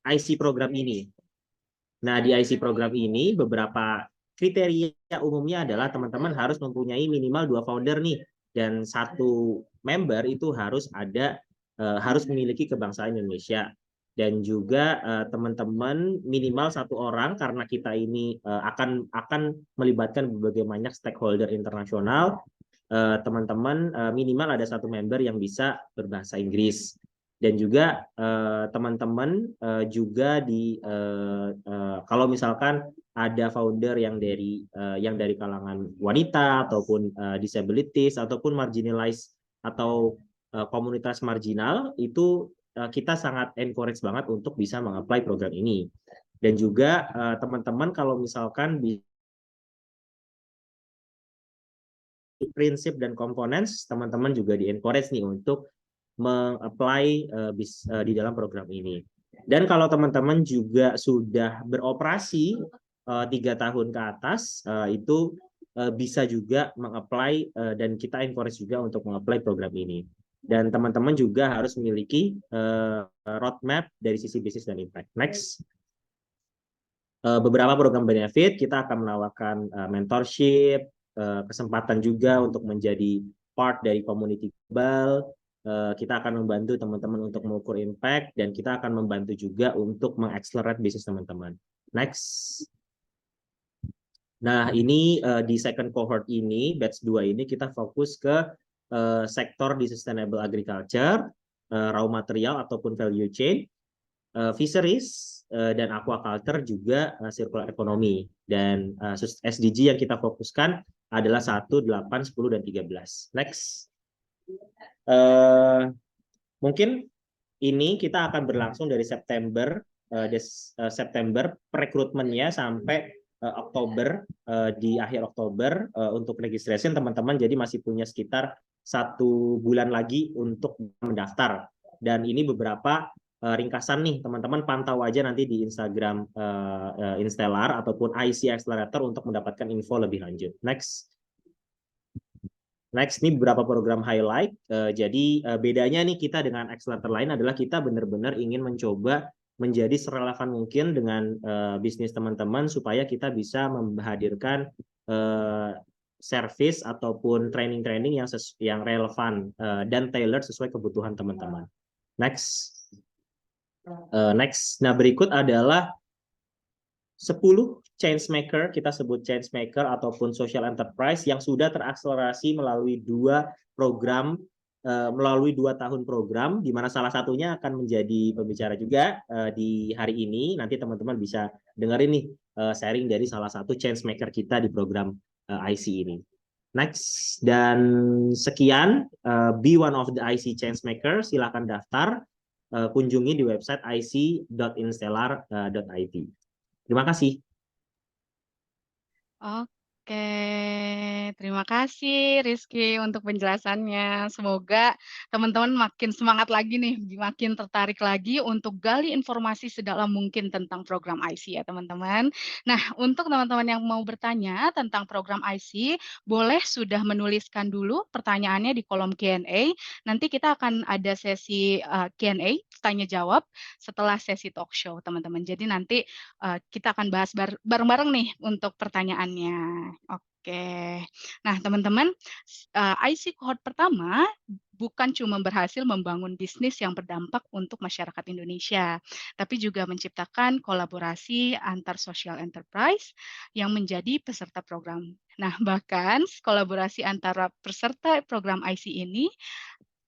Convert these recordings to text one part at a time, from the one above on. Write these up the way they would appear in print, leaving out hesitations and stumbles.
IC program ini. Nah, di IC program ini beberapa kriteria umumnya adalah teman-teman harus mempunyai minimal 2 founder nih, dan 1 member itu harus memiliki kebangsaan Indonesia, dan juga teman-teman minimal 1 orang karena kita ini akan melibatkan berbagai banyak stakeholder internasional. Teman-teman minimal ada 1 member yang bisa berbahasa Inggris, dan juga teman-teman juga kalau misalkan ada founder yang dari kalangan wanita ataupun disabilities ataupun marginalized atau komunitas marginal, itu kita sangat encourage banget untuk bisa mengapply program ini. Dan juga teman-teman kalau misalkan prinsip dan komponen, teman-teman juga di-encourage nih untuk meng-apply di dalam program ini. Dan kalau teman-teman juga sudah beroperasi 3 tahun ke atas, itu bisa juga meng-apply dan kita encourage juga untuk meng-apply program ini. Dan teman-teman juga harus memiliki roadmap dari sisi bisnis dan impact. Next. Beberapa program benefit, kita akan menawarkan mentorship, kesempatan juga untuk menjadi part dari community global. Kita akan membantu teman-teman untuk mengukur impact, dan kita akan membantu juga untuk mengaccelerate bisnis teman-teman. Next. Nah, ini di second cohort ini, batch 2 ini kita fokus ke sektor di sustainable agriculture, raw material ataupun value chain, fisheries, dan aquaculture, juga circular economy. Dan SDG yang kita fokuskan adalah 1, 8, 10, dan 13. Next. Mungkin ini kita akan berlangsung dari September rekrutmennya sampai Oktober, di akhir Oktober untuk registration teman-teman, jadi masih punya sekitar 1 bulan lagi untuk mendaftar. Dan ini beberapa ringkasan nih, teman-teman pantau aja nanti di Instagram Instellar ataupun IC Accelerator untuk mendapatkan info lebih lanjut. Next. Next, ini beberapa program highlight. Jadi bedanya nih kita dengan accelerator lain adalah kita benar-benar ingin mencoba menjadi serelevan mungkin dengan bisnis teman-teman, supaya kita bisa menghadirkan service ataupun training-training yang relevan dan tailored sesuai kebutuhan teman-teman. Next. Next. Nah, berikut adalah 10 changemaker, kita sebut changemaker ataupun social enterprise yang sudah terakselerasi melalui 2 program, melalui 2 tahun program, di mana salah satunya akan menjadi pembicara juga di hari ini. Nanti teman-teman bisa dengerin nih sharing dari salah satu changemaker kita di program IC ini. Next. Dan sekian, be one of the IC changemaker, silakan daftar, kunjungi di website ic.instellar.it. Terima kasih. Oke, terima kasih Rizky untuk penjelasannya. Semoga teman-teman makin semangat lagi nih, makin tertarik lagi untuk gali informasi sedalam mungkin tentang program IC ya teman-teman. Nah, untuk teman-teman yang mau bertanya tentang program IC, boleh sudah menuliskan dulu pertanyaannya di kolom Q&A. Nanti kita akan ada sesi Q&A, tanya jawab, setelah sesi talk show teman-teman. Jadi nanti kita akan bahas bareng-bareng nih untuk pertanyaannya. Oke. Nah, teman-teman, IC cohort pertama bukan cuma berhasil membangun bisnis yang berdampak untuk masyarakat Indonesia, tapi juga menciptakan kolaborasi antar social enterprise yang menjadi peserta program. Nah, bahkan kolaborasi antara peserta program IC ini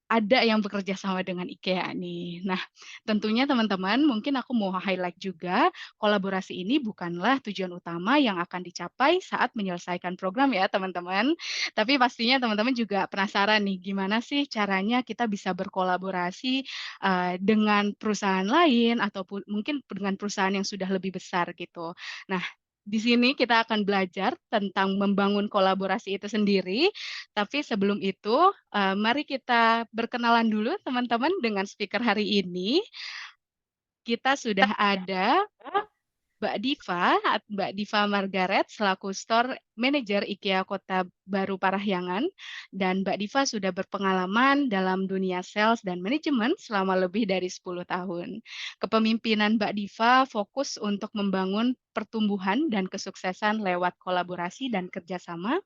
ada yang bekerja sama dengan IKEA nih. Nah, tentunya teman-teman, mungkin aku mau highlight juga, kolaborasi ini bukanlah tujuan utama yang akan dicapai saat menyelesaikan program ya teman-teman. Tapi pastinya teman-teman juga penasaran nih, gimana sih caranya kita bisa berkolaborasi dengan perusahaan lain, ataupun mungkin dengan perusahaan yang sudah lebih besar gitu. Nah, di sini kita akan belajar tentang membangun kolaborasi itu sendiri. Tapi sebelum itu, mari kita berkenalan dulu teman-teman dengan speaker hari ini. Kita sudah ada Mbak Diva Margaret selaku Store Manager IKEA Kota Baru Parahyangan, dan Mbak Diva sudah berpengalaman dalam dunia sales dan manajemen selama lebih dari 10 tahun. Kepemimpinan Mbak Diva fokus untuk membangun pertumbuhan dan kesuksesan lewat kolaborasi dan kerjasama.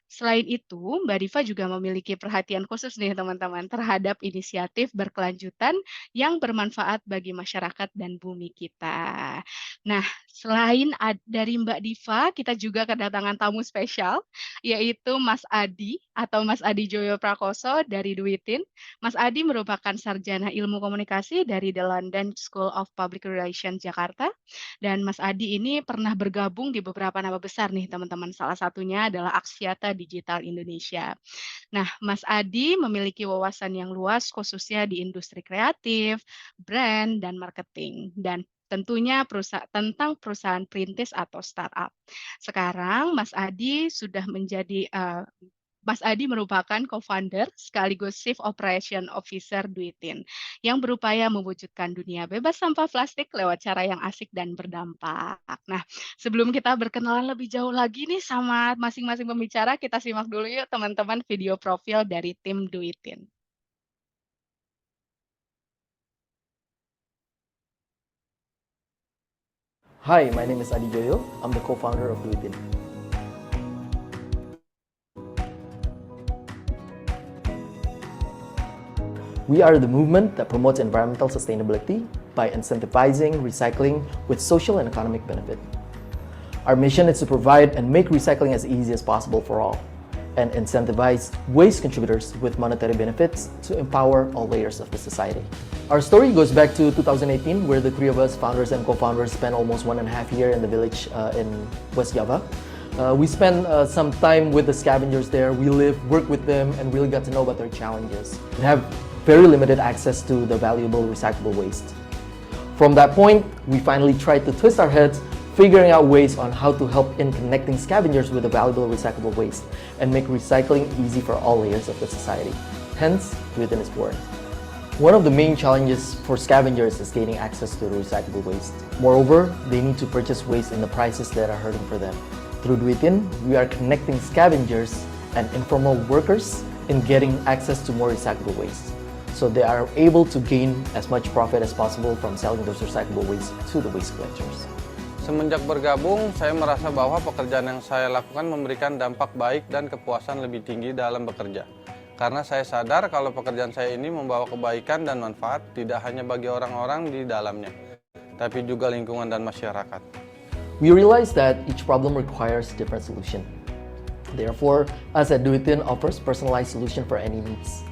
Selain itu, Mbak Diva juga memiliki perhatian khusus nih teman-teman terhadap inisiatif berkelanjutan yang bermanfaat bagi masyarakat dan bumi kita. Nah, selain dari Mbak Diva, kita juga kedatangan tamu spesial, yaitu Mas Adi atau Mas Adi Joyo Prakoso dari Duitin. Mas Adi merupakan sarjana ilmu komunikasi dari The London School of Public Relations Jakarta. Dan Mas Adi ini pernah bergabung di beberapa nama besar nih teman-teman. Salah satunya adalah Aksiata Digital Indonesia. Nah, Mas Adi memiliki wawasan yang luas khususnya di industri kreatif, brand, dan marketing. Dan tentunya tentang perusahaan perintis atau startup. Sekarang Mas Adi merupakan co-founder sekaligus Chief Operation Officer Duitin yang berupaya mewujudkan dunia bebas sampah plastik lewat cara yang asik dan berdampak. Nah, sebelum kita berkenalan lebih jauh lagi nih sama masing-masing pembicara, kita simak dulu yuk teman-teman video profil dari tim Duitin. Hi, my name is Adi Joyo. I'm the co-founder of Duitin. We are the movement that promotes environmental sustainability by incentivizing recycling with social and economic benefit. Our mission is to provide and make recycling as easy as possible for all, and incentivize waste contributors with monetary benefits to empower all layers of the society. Our story goes back to 2018, where the three of us, founders and co-founders, spent almost 1.5 years in the village in West Java. We spent some time with the scavengers there. We worked with them, and really got to know about their challenges. We have very limited access to the valuable recyclable waste. From that point, we finally tried to twist our heads, figuring out ways on how to help in connecting scavengers with the valuable recyclable waste and make recycling easy for all layers of the society. Hence, Duitin is born. One of the main challenges for scavengers is gaining access to the recyclable waste. Moreover, they need to purchase waste in the prices that are hurting for them. Through Duitin, we are connecting scavengers and informal workers in getting access to more recyclable waste, so they are able to gain as much profit as possible from selling those recyclable waste to the waste collectors. Semenjak bergabung, saya merasa bahwa pekerjaan yang saya lakukan memberikan dampak baik dan kepuasan lebih tinggi dalam bekerja. Karena saya sadar kalau pekerjaan saya ini membawa kebaikan dan manfaat tidak hanya bagi orang-orang di dalamnya, tapi juga lingkungan dan masyarakat. We realize that each problem requires different solution. Therefore, us at Duitin offers personalized solution for any needs,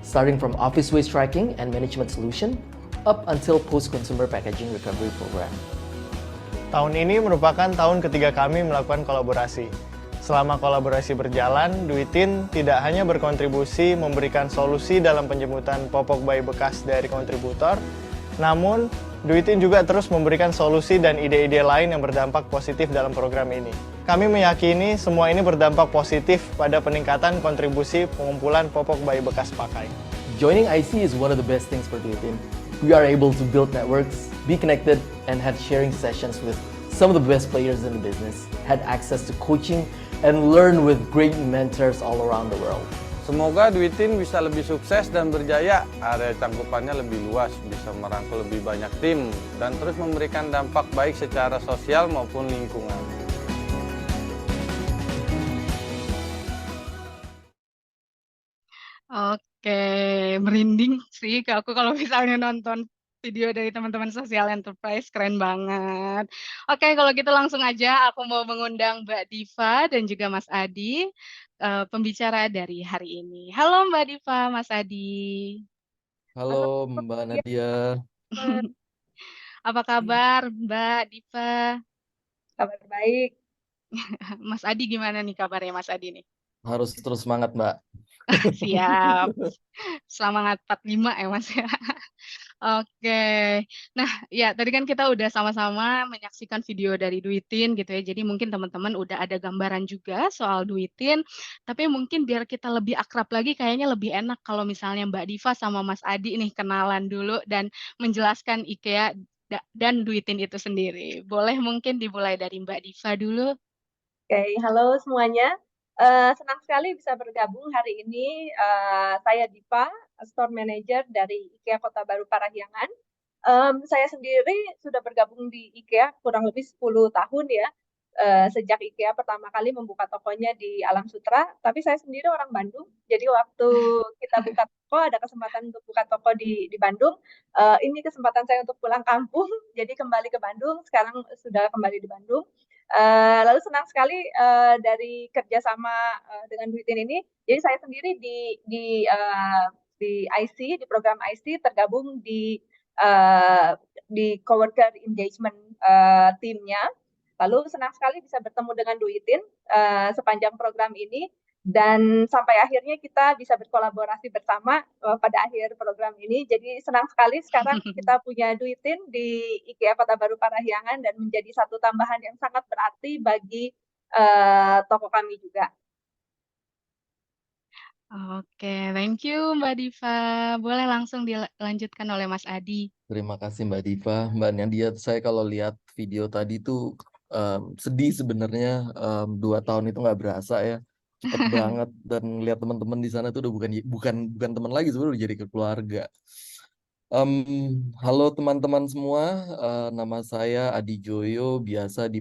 starting from office waste tracking and management solution, up until post-consumer packaging recovery program. Tahun ini merupakan tahun ketiga kami melakukan kolaborasi. Selama kolaborasi berjalan, Duitin tidak hanya berkontribusi memberikan solusi dalam penjemputan popok bayi bekas dari kontributor, namun Duitin juga terus memberikan solusi dan ide-ide lain yang berdampak positif dalam program ini. Kami meyakini semua ini berdampak positif pada peningkatan kontribusi pengumpulan popok bayi bekas pakai. Joining IC is one of the best things for Duitin. We are able to build networks, be connected, and had sharing sessions with some of the best players in the business, had access to coaching, and learn with great mentors all around the world. Semoga Duitin bisa lebih sukses dan berjaya, area cangkupannya lebih luas, bisa merangkul lebih banyak tim, dan terus memberikan dampak baik secara sosial maupun lingkungan. Oke, merinding sih ke aku kalau misalnya nonton video dari teman-teman Social Enterprise, keren banget. Oke, kalau gitu langsung aja aku mau mengundang Mbak Diva dan juga Mas Adi, pembicara dari hari ini. Halo Mbak Diva, Mas Adi. Halo Mbak Nadia. Apa kabar Mbak Diva? Kabar baik. Mas Adi gimana nih kabarnya Mas Adi nih? Harus terus semangat Mbak. Siap. Semangat 45 ya Mas ya. Oke. Nah, ya tadi kan kita udah sama-sama menyaksikan video dari Duitin gitu ya. Jadi mungkin teman-teman udah ada gambaran juga soal Duitin. Tapi mungkin biar kita lebih akrab lagi kayaknya lebih enak kalau misalnya Mbak Diva sama Mas Adi nih kenalan dulu dan menjelaskan IKEA dan Duitin itu sendiri. Boleh mungkin dimulai dari Mbak Diva dulu. Oke, halo semuanya. Senang sekali bisa bergabung hari ini. Saya Diva, Store Manager dari IKEA Kota Baru Parahyangan. Saya sendiri sudah bergabung di IKEA kurang lebih 10 tahun ya. Sejak IKEA pertama kali membuka tokonya di Alam Sutra, tapi saya sendiri orang Bandung. Jadi waktu kita buka toko, ada kesempatan untuk buka toko di Bandung. Ini kesempatan saya untuk pulang kampung, jadi kembali ke Bandung. Sekarang sudah kembali di Bandung. Lalu senang sekali dari kerjasama dengan Duitin ini. Jadi saya sendiri di IC, di program IC tergabung di coworker engagement timnya. Lalu senang sekali bisa bertemu dengan Duitin sepanjang program ini dan sampai akhirnya kita bisa berkolaborasi bersama pada akhir program ini. Jadi senang sekali sekarang kita punya Duitin di IKEA Kota Baru Parahyangan dan menjadi satu tambahan yang sangat berarti bagi toko kami juga. Oke, thank you Mbak Diva. Boleh langsung dilanjutkan oleh Mas Adi. Terima kasih Mbak Diva. Mbak Nadia, saya kalau lihat video tadi tuh sedih sebenarnya. 2 tahun itu nggak berasa ya, cepet banget. Dan lihat teman-teman di sana tuh udah bukan teman lagi, sebenarnya udah jadi keluarga. Halo teman-teman semua, nama saya Adi Joyo, biasa tadi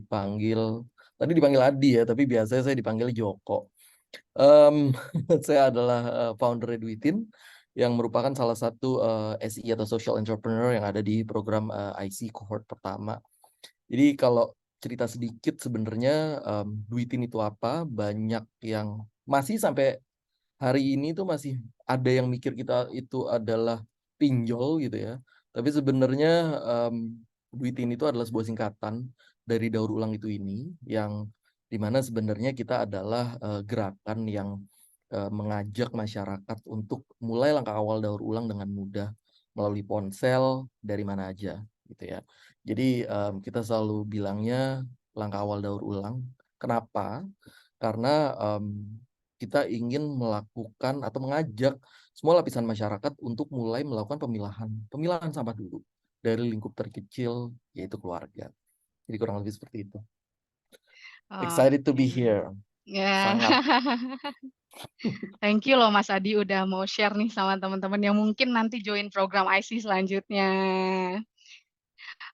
dipanggil Adi ya, tapi biasanya saya dipanggil Joko. Saya adalah founder Duitin, yang merupakan salah satu SI atau social entrepreneur yang ada di program IC cohort pertama. Jadi kalau cerita sedikit sebenarnya Duitin itu apa, banyak yang masih sampai hari ini tuh masih ada yang mikir kita itu adalah pinjol gitu ya. Tapi sebenarnya Duitin itu adalah sebuah singkatan dari daur ulang ini, yang dimana sebenarnya kita adalah gerakan yang mengajak masyarakat untuk mulai langkah awal daur ulang dengan mudah melalui ponsel dari mana aja gitu ya. Jadi kita selalu bilangnya langkah awal daur ulang. Kenapa? Karena kita ingin melakukan atau mengajak semua lapisan masyarakat untuk mulai melakukan pemilahan sampah dulu dari lingkup terkecil, yaitu keluarga. Jadi kurang lebih seperti itu. Excited to be here. Ya. Sangat. Thank you loh Mas Adi udah mau share nih sama teman-teman yang mungkin nanti join program IC selanjutnya.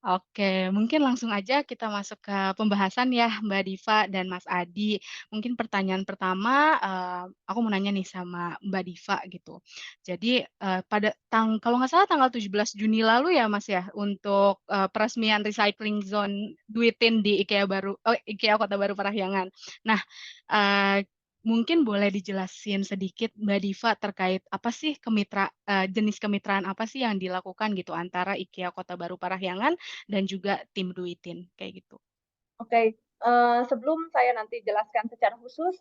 Oke, mungkin langsung aja kita masuk ke pembahasan ya Mbak Diva dan Mas Adi. Mungkin pertanyaan pertama, aku mau nanya nih sama Mbak Diva gitu. Jadi pada kalau nggak salah tanggal 17 Juni lalu ya Mas ya, untuk peresmian recycling zone Duitin di IKEA Kota Baru Parahyangan. Nah, mungkin boleh dijelasin sedikit Mbak Diva terkait apa sih jenis kemitraan apa sih yang dilakukan gitu antara IKEA Kota Baru Parahyangan dan juga tim Duitin kayak gitu. Oke, sebelum saya nanti jelaskan secara khusus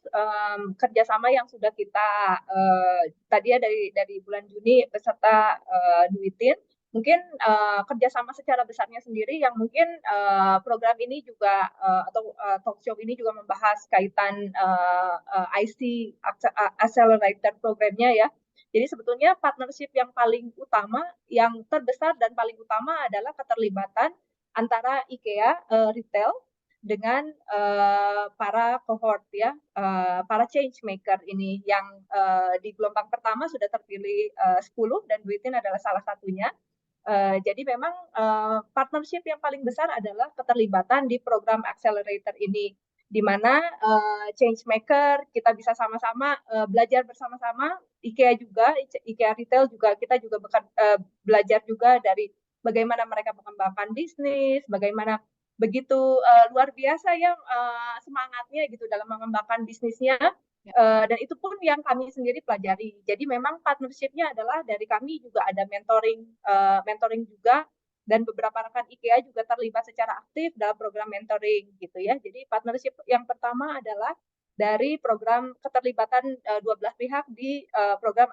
kerjasama yang sudah kita tadi ya dari bulan Juni beserta Duitin, mungkin kerjasama secara besarnya sendiri yang mungkin program ini juga atau talk show ini juga membahas kaitan IC Accelerator programnya ya. Jadi sebetulnya partnership yang paling utama, yang terbesar dan paling utama adalah keterlibatan antara IKEA retail dengan para cohort ya, para change maker ini yang di gelombang pertama sudah terpilih 10 dan Duitin adalah salah satunya. Jadi memang partnership yang paling besar adalah keterlibatan di program accelerator ini, di mana change maker kita bisa sama-sama belajar bersama-sama. IKEA juga, IKEA retail juga kita juga belajar juga dari bagaimana mereka mengembangkan bisnis, bagaimana begitu luar biasa ya semangatnya gitu dalam mengembangkan bisnisnya. Dan itu pun yang kami sendiri pelajari. Jadi memang partnership-nya adalah dari kami juga ada mentoring juga, dan beberapa rekan IKEA juga terlibat secara aktif dalam program mentoring gitu ya. Jadi partnership yang pertama adalah dari program keterlibatan 12 pihak di program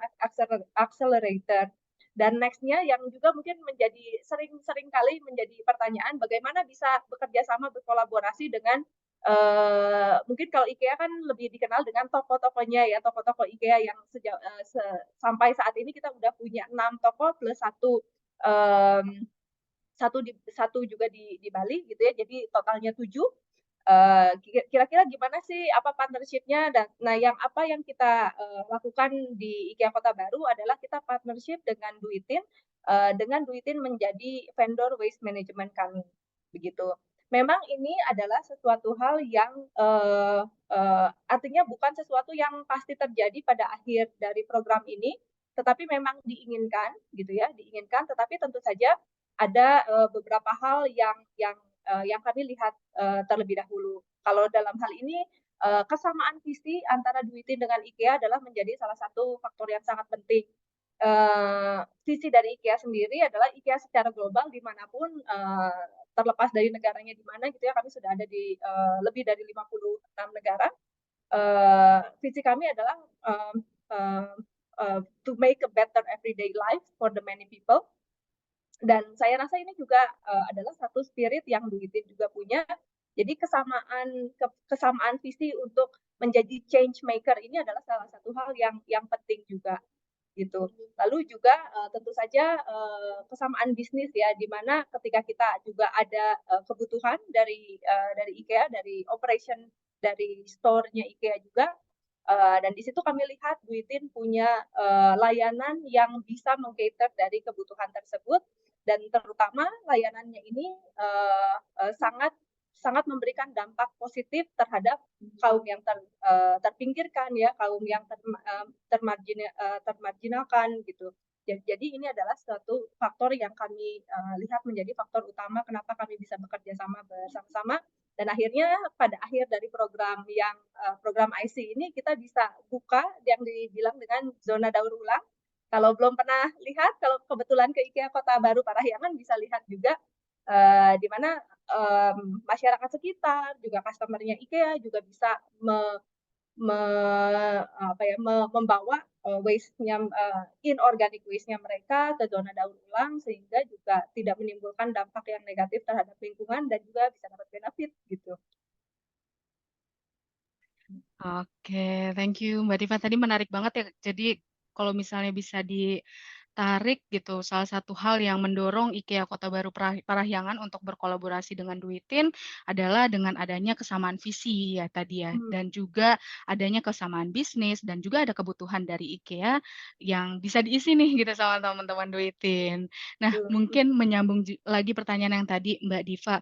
accelerator. Dan next-nya yang juga mungkin menjadi sering kali menjadi pertanyaan, bagaimana bisa bekerja sama berkolaborasi dengan mungkin kalau IKEA kan lebih dikenal dengan toko-tokonya ya, toko-toko IKEA yang sampai saat ini kita udah punya 6 toko plus satu juga di Bali gitu ya. Jadi totalnya 7. Kira-kira gimana sih apa partnership-nya dan apa yang kita lakukan di IKEA Kota Baru adalah kita partnership dengan Duitin menjadi vendor waste management kami begitu. Memang ini adalah sesuatu hal yang artinya bukan sesuatu yang pasti terjadi pada akhir dari program ini, tetapi memang diinginkan gitu ya, diinginkan. Tetapi tentu saja ada beberapa hal yang kami lihat terlebih dahulu. Kalau dalam hal ini kesamaan visi antara Duitin dengan IKEA adalah menjadi salah satu faktor yang sangat penting. Visi dari IKEA sendiri adalah IKEA secara global dimanapun terlepas dari negaranya di mana gitu ya, kami sudah ada di lebih dari 56 negara. Visi kami adalah to make a better everyday life for the many people. Dan saya rasa ini juga adalah satu spirit yang Duitin juga punya. Jadi kesamaan visi untuk menjadi change maker ini adalah salah satu hal yang penting juga gitu. Lalu juga tentu saja kesamaan bisnis ya, di mana ketika kita juga ada kebutuhan dari IKEA, dari operation dari store-nya IKEA juga. Dan di situ kami lihat Duitin punya layanan yang bisa meng-cater dari kebutuhan tersebut, dan terutama layanannya ini sangat memberikan dampak positif terhadap kaum yang terpinggirkan ya, kaum yang termarginalkan gitu. Jadi ini adalah suatu faktor yang kami lihat menjadi faktor utama kenapa kami bisa bekerja sama bersama-sama. Dan akhirnya pada akhir dari program IC ini kita bisa buka yang dibilang dengan zona daur ulang. Kalau belum pernah lihat, kalau kebetulan ke IKEA Kota Baru Parahyangan bisa lihat juga di mana masyarakat sekitar juga customer-nya IKEA juga bisa membawa waste-nya inorganic waste-nya mereka ke zona daur ulang, sehingga juga tidak menimbulkan dampak yang negatif terhadap lingkungan dan juga bisa dapat benefit gitu. Oke, thank you Mbak Diva. Tadi menarik banget ya. Jadi kalau misalnya bisa ditarik gitu, salah satu hal yang mendorong IKEA Kota Baru Parahyangan untuk berkolaborasi dengan Duitin adalah dengan adanya kesamaan visi ya tadi ya, dan juga adanya kesamaan bisnis dan juga ada kebutuhan dari IKEA yang bisa diisi nih gitu sama teman-teman Duitin. Nah, mungkin menyambung lagi pertanyaan yang tadi Mbak Diva,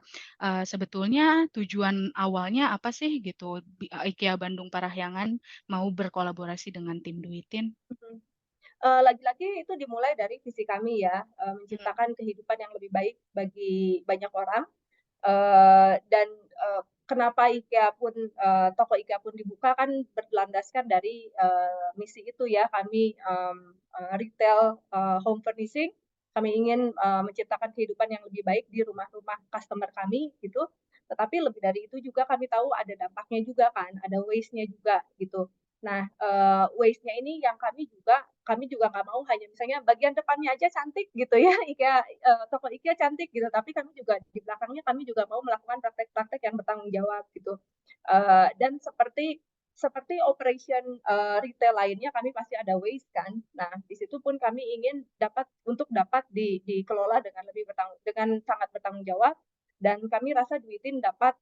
sebetulnya tujuan awalnya apa sih gitu IKEA Bandung Parahyangan mau berkolaborasi dengan tim Duitin? Lagi-lagi itu dimulai dari visi kami ya, menciptakan kehidupan yang lebih baik bagi banyak orang. Dan kenapa toko IKEA pun dibuka kan berlandaskan dari misi itu ya, kami retail home furnishing. Kami ingin menciptakan kehidupan yang lebih baik di rumah-rumah customer kami gitu. Tetapi lebih dari itu juga kami tahu ada dampaknya juga kan, ada waste-nya juga gitu. Nah, waste-nya ini yang kami juga nggak mau hanya misalnya bagian depannya aja cantik gitu ya, toko IKEA cantik gitu, tapi kami juga di belakangnya kami juga mau melakukan praktek-praktek yang bertanggung jawab gitu. Dan seperti operation retail lainnya, kami pasti ada waste kan. Nah, di situ pun kami ingin dapat dikelola dengan sangat bertanggung jawab, dan kami rasa Duitin dapat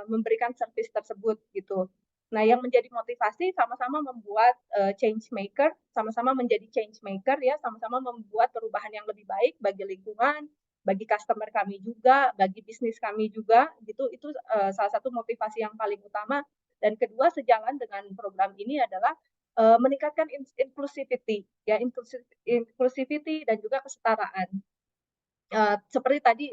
memberikan service tersebut gitu. Nah, yang menjadi motivasi sama-sama membuat change maker, sama-sama menjadi change maker ya, sama-sama membuat perubahan yang lebih baik bagi lingkungan, bagi customer kami juga, bagi bisnis kami juga, gitu. Itu salah satu motivasi yang paling utama. Dan kedua, sejalan dengan program ini adalah meningkatkan inclusivity ya, inclusivity dan juga kesetaraan. Seperti tadi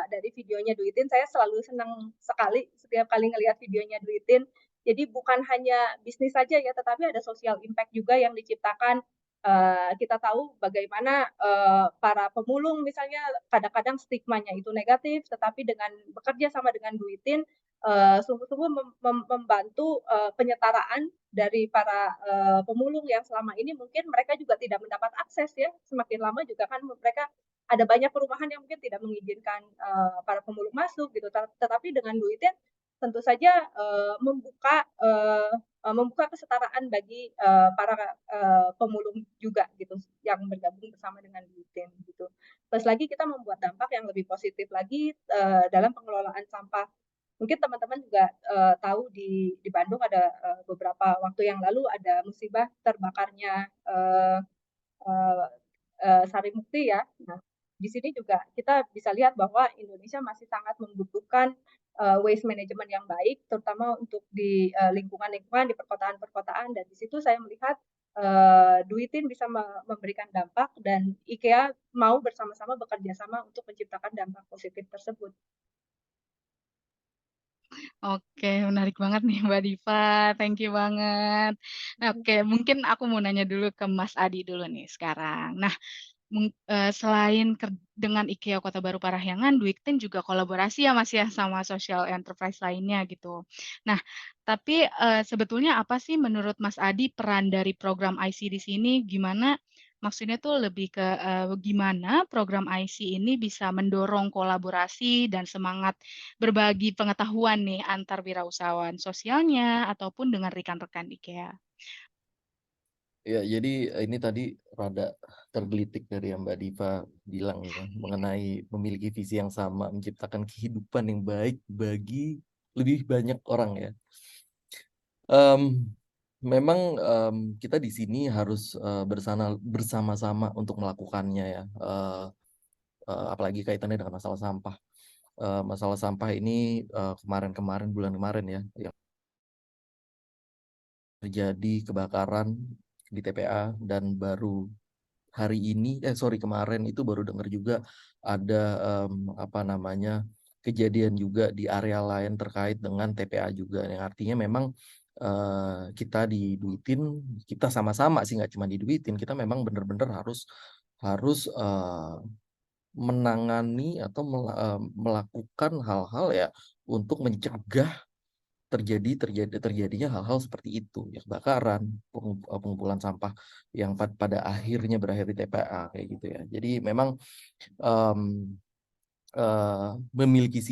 dari videonya Duitin, saya selalu senang sekali setiap kali ngelihat videonya Duitin. Jadi bukan hanya bisnis saja ya, tetapi ada social impact juga yang diciptakan. Kita tahu bagaimana para pemulung misalnya kadang-kadang stigmanya itu negatif, tetapi dengan bekerja sama dengan Duitin, sungguh-sungguh membantu penyetaraan dari para pemulung yang selama ini mungkin mereka juga tidak mendapat akses ya. Semakin lama juga kan mereka ada banyak perumahan yang mungkin tidak mengizinkan para pemulung masuk gitu, tetapi dengan Duitin tentu saja membuka kesetaraan bagi para pemulung juga gitu yang bergabung bersama dengan DUITIN gitu. Plus lagi kita membuat dampak yang lebih positif lagi dalam pengelolaan sampah. Mungkin teman-teman juga tahu di Bandung ada beberapa waktu yang lalu ada musibah terbakarnya Sari Mukti ya. Nah, di sini juga kita bisa lihat bahwa Indonesia masih sangat membutuhkan waste management yang baik, terutama untuk di lingkungan-lingkungan di perkotaan-perkotaan. Dan di situ saya melihat DUITIN bisa memberikan dampak dan IKEA mau bersama-sama bekerja sama untuk menciptakan dampak positif tersebut. Oke, menarik banget nih Mbak Diva, thank you banget. Nah, oke, mungkin aku mau nanya dulu ke Mas Adi dulu nih sekarang. Nah, selain dengan IKEA Kota Baru Parahyangan, DUITIN juga kolaborasi ya Mas ya sama social enterprise lainnya gitu. Nah, tapi sebetulnya apa sih menurut Mas Adi peran dari program IC di sini? Gimana maksudnya tuh lebih ke gimana program IC ini bisa mendorong kolaborasi dan semangat berbagi pengetahuan nih antar wirausahawan sosialnya ataupun dengan rekan-rekan IKEA. Ya, jadi ini tadi rada tergelitik dari yang Mbak Diva bilang ya, mengenai memiliki visi yang sama, menciptakan kehidupan yang baik bagi lebih banyak orang ya. Memang kita di sini harus bersama-sama untuk melakukannya ya, apalagi kaitannya dengan masalah sampah. Masalah sampah ini bulan kemarin ya, yang terjadi kebakaran di TPA, dan baru kemarin itu baru dengar juga ada kejadian juga di area lain terkait dengan TPA juga, yang artinya memang kita di DUITIN, kita sama-sama sih, nggak cuma di DUITIN, kita memang benar-benar harus menangani atau melakukan hal-hal ya untuk mencegah terjadinya hal-hal seperti itu ya, kebakaran, pengumpulan sampah yang pada akhirnya berakhir di TPA kayak gitu ya. Jadi memang memiliki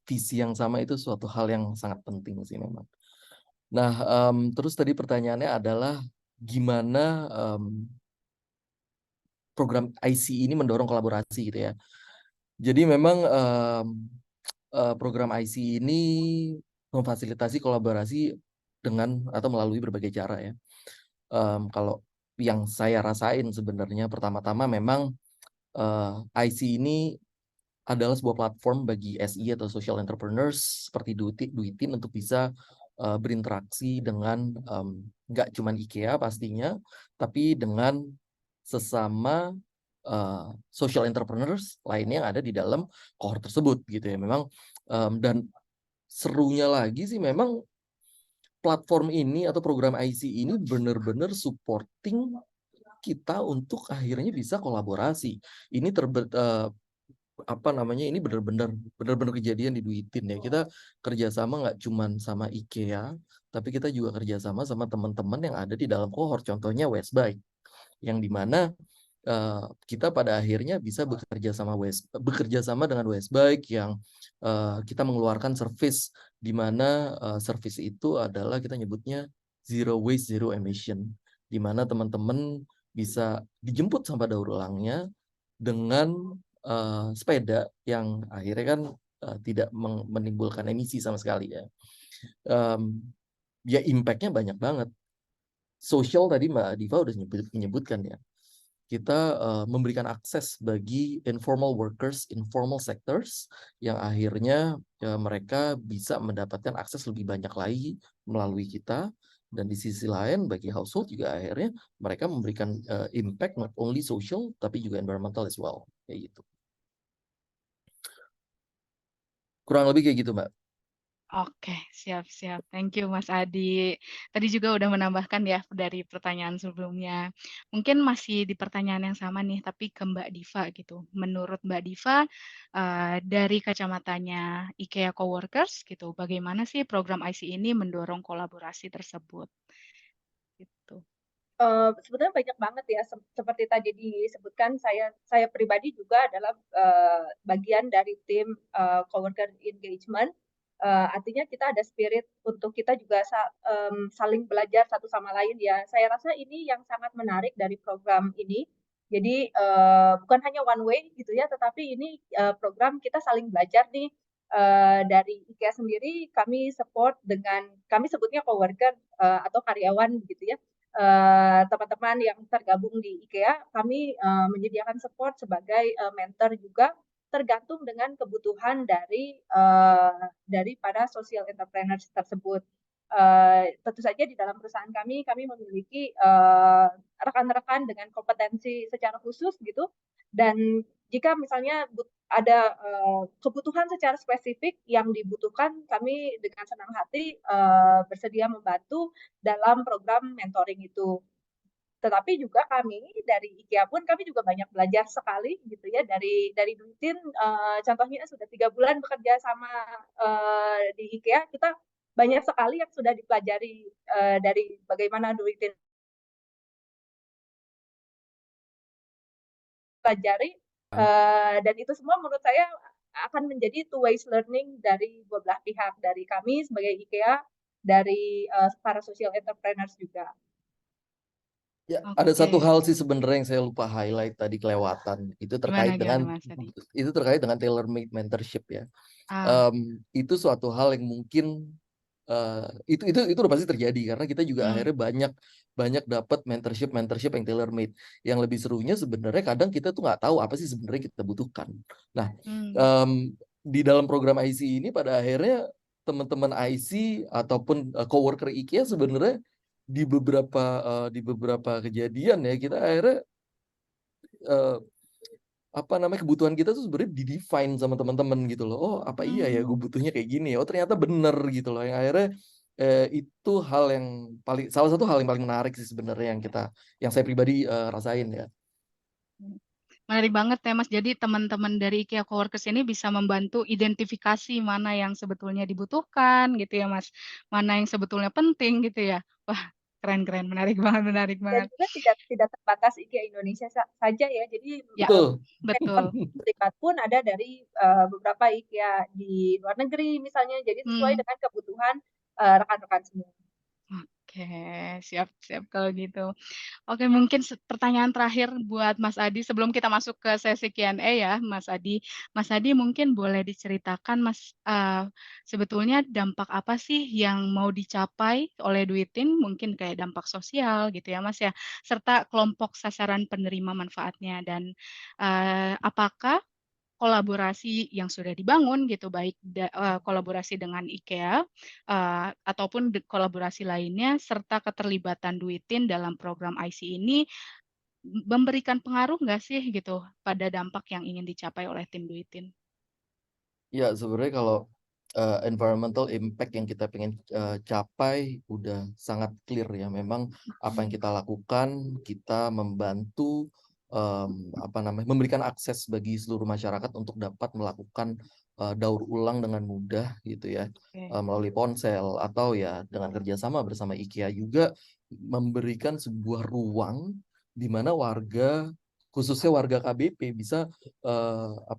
visi yang sama itu suatu hal yang sangat penting sih memang. Nah, terus tadi pertanyaannya adalah gimana program IC ini mendorong kolaborasi gitu ya. Jadi memang program IC ini memfasilitasi kolaborasi dengan atau melalui berbagai cara ya. Kalau yang saya rasain sebenarnya pertama-tama memang IC ini adalah sebuah platform bagi SI atau social entrepreneurs seperti DUITIN untuk bisa berinteraksi dengan nggak cuma IKEA pastinya, tapi dengan sesama social entrepreneurs lainnya yang ada di dalam cohort tersebut gitu ya. Memang dan serunya lagi sih memang platform ini atau program IC ini benar-benar supporting kita untuk akhirnya bisa kolaborasi. Ini ini benar-benar kejadian di DUITIN ya. Kita kerjasama nggak cuma sama IKEA, tapi kita juga kerjasama sama teman-teman yang ada di dalam cohort. Contohnya Westbuy, yang dimana kita pada akhirnya bisa bekerja sama dengan Westbuy yang kita mengeluarkan service, di mana service itu adalah kita nyebutnya zero waste zero emission, di mana teman-teman bisa dijemput sampah daur ulangnya dengan sepeda yang akhirnya kan tidak menimbulkan emisi sama sekali ya. Ya impact-nya banyak banget. Social tadi Mbak Diva udah menyebutkan ya. Kita memberikan akses bagi informal workers, informal sectors, yang akhirnya mereka bisa mendapatkan akses lebih banyak lagi melalui kita. Dan di sisi lain bagi household juga akhirnya mereka memberikan impact not only social tapi juga environmental as well, kayak gitu. Kurang lebih kayak gitu, Mbak. Oke, siap-siap. Thank you Mas Adi. Tadi juga udah menambahkan ya dari pertanyaan sebelumnya. Mungkin masih di pertanyaan yang sama nih, tapi ke Mbak Diva gitu. Menurut Mbak Diva, dari kacamatanya IKEA Coworkers gitu, bagaimana sih program IC ini mendorong kolaborasi tersebut? Gitu. Sebetulnya banyak banget ya, seperti tadi disebutkan, saya pribadi juga adalah bagian dari tim coworker engagement. Artinya kita ada spirit untuk kita juga saling belajar satu sama lain ya. Saya rasa ini yang sangat menarik dari program ini. Jadi bukan hanya one way gitu ya, tetapi ini program kita saling belajar nih. Dari IKEA sendiri kami support dengan, kami sebutnya coworker atau karyawan gitu ya. Teman-teman yang tergabung di IKEA, kami menyediakan support sebagai mentor juga, tergantung dengan kebutuhan dari para social entrepreneurs tersebut. Tentu saja di dalam perusahaan kami memiliki rekan-rekan dengan kompetensi secara khusus gitu, dan jika misalnya ada kebutuhan secara spesifik yang dibutuhkan, kami dengan senang hati bersedia membantu dalam program mentoring itu. Tetapi juga kami dari IKEA pun kami juga banyak belajar sekali gitu ya dari Duitin, contohnya sudah 3 bulan bekerja sama di IKEA, kita banyak sekali yang sudah dipelajari dari bagaimana Duitin pelajari, dan itu semua menurut saya akan menjadi two ways learning dari dua belah pihak, dari kami sebagai IKEA, dari para social entrepreneurs juga. Ya, ada satu Oke. hal sih sebenarnya yang saya lupa highlight tadi, kelewatan. Itu terkait dengan Mas Adi? tailor made mentorship ya. Ah, Itu suatu hal yang mungkin itu udah pasti terjadi karena kita juga akhirnya banyak dapat mentorship yang tailor made. Yang lebih serunya sebenarnya kadang kita tuh nggak tahu apa sih sebenarnya kita butuhkan. Nah, di dalam program IC ini pada akhirnya teman-teman IC ataupun coworker IKEA sebenarnya di beberapa kejadian ya kita akhirnya kebutuhan kita tuh sebenarnya di-define sama teman-teman gitu loh. Oh, apa iya ya gue butuhnya kayak gini ya. Oh, ternyata bener gitu loh. Yang akhirnya itu salah satu hal yang paling menarik sih sebenarnya yang saya pribadi rasain ya. Menarik banget ya Mas. Jadi teman-teman dari IKEA Coworkers ini bisa membantu identifikasi mana yang sebetulnya dibutuhkan gitu ya Mas, mana yang sebetulnya penting gitu ya. Wah, keren, menarik banget. Dan juga tidak terbatas IKEA Indonesia saja ya. Jadi Ya, betul. Serikat pun ada dari beberapa IKEA di luar negeri misalnya. Jadi sesuai dengan kebutuhan rekan-rekan semua. Oke, siap kalau gitu. Oke, mungkin pertanyaan terakhir buat Mas Adi sebelum kita masuk ke sesi Q&A ya, Mas Adi. Mas Adi mungkin boleh diceritakan Mas, sebetulnya dampak apa sih yang mau dicapai oleh Duitin, mungkin kayak dampak sosial gitu ya Mas ya, serta kelompok sasaran penerima manfaatnya dan, apakah kolaborasi yang sudah dibangun gitu, baik kolaborasi dengan IKEA, ataupun kolaborasi lainnya, serta keterlibatan Duitin dalam program IC ini, memberikan pengaruh nggak sih gitu, pada dampak yang ingin dicapai oleh tim Duitin? Ya, sebenarnya kalau environmental impact yang kita pengen capai udah sangat clear ya. Memang apa yang kita lakukan, kita membantu memberikan akses bagi seluruh masyarakat untuk dapat melakukan daur ulang dengan mudah gitu ya, melalui ponsel atau ya dengan kerjasama bersama IKEA juga memberikan sebuah ruang di mana warga, khususnya warga KBP bisa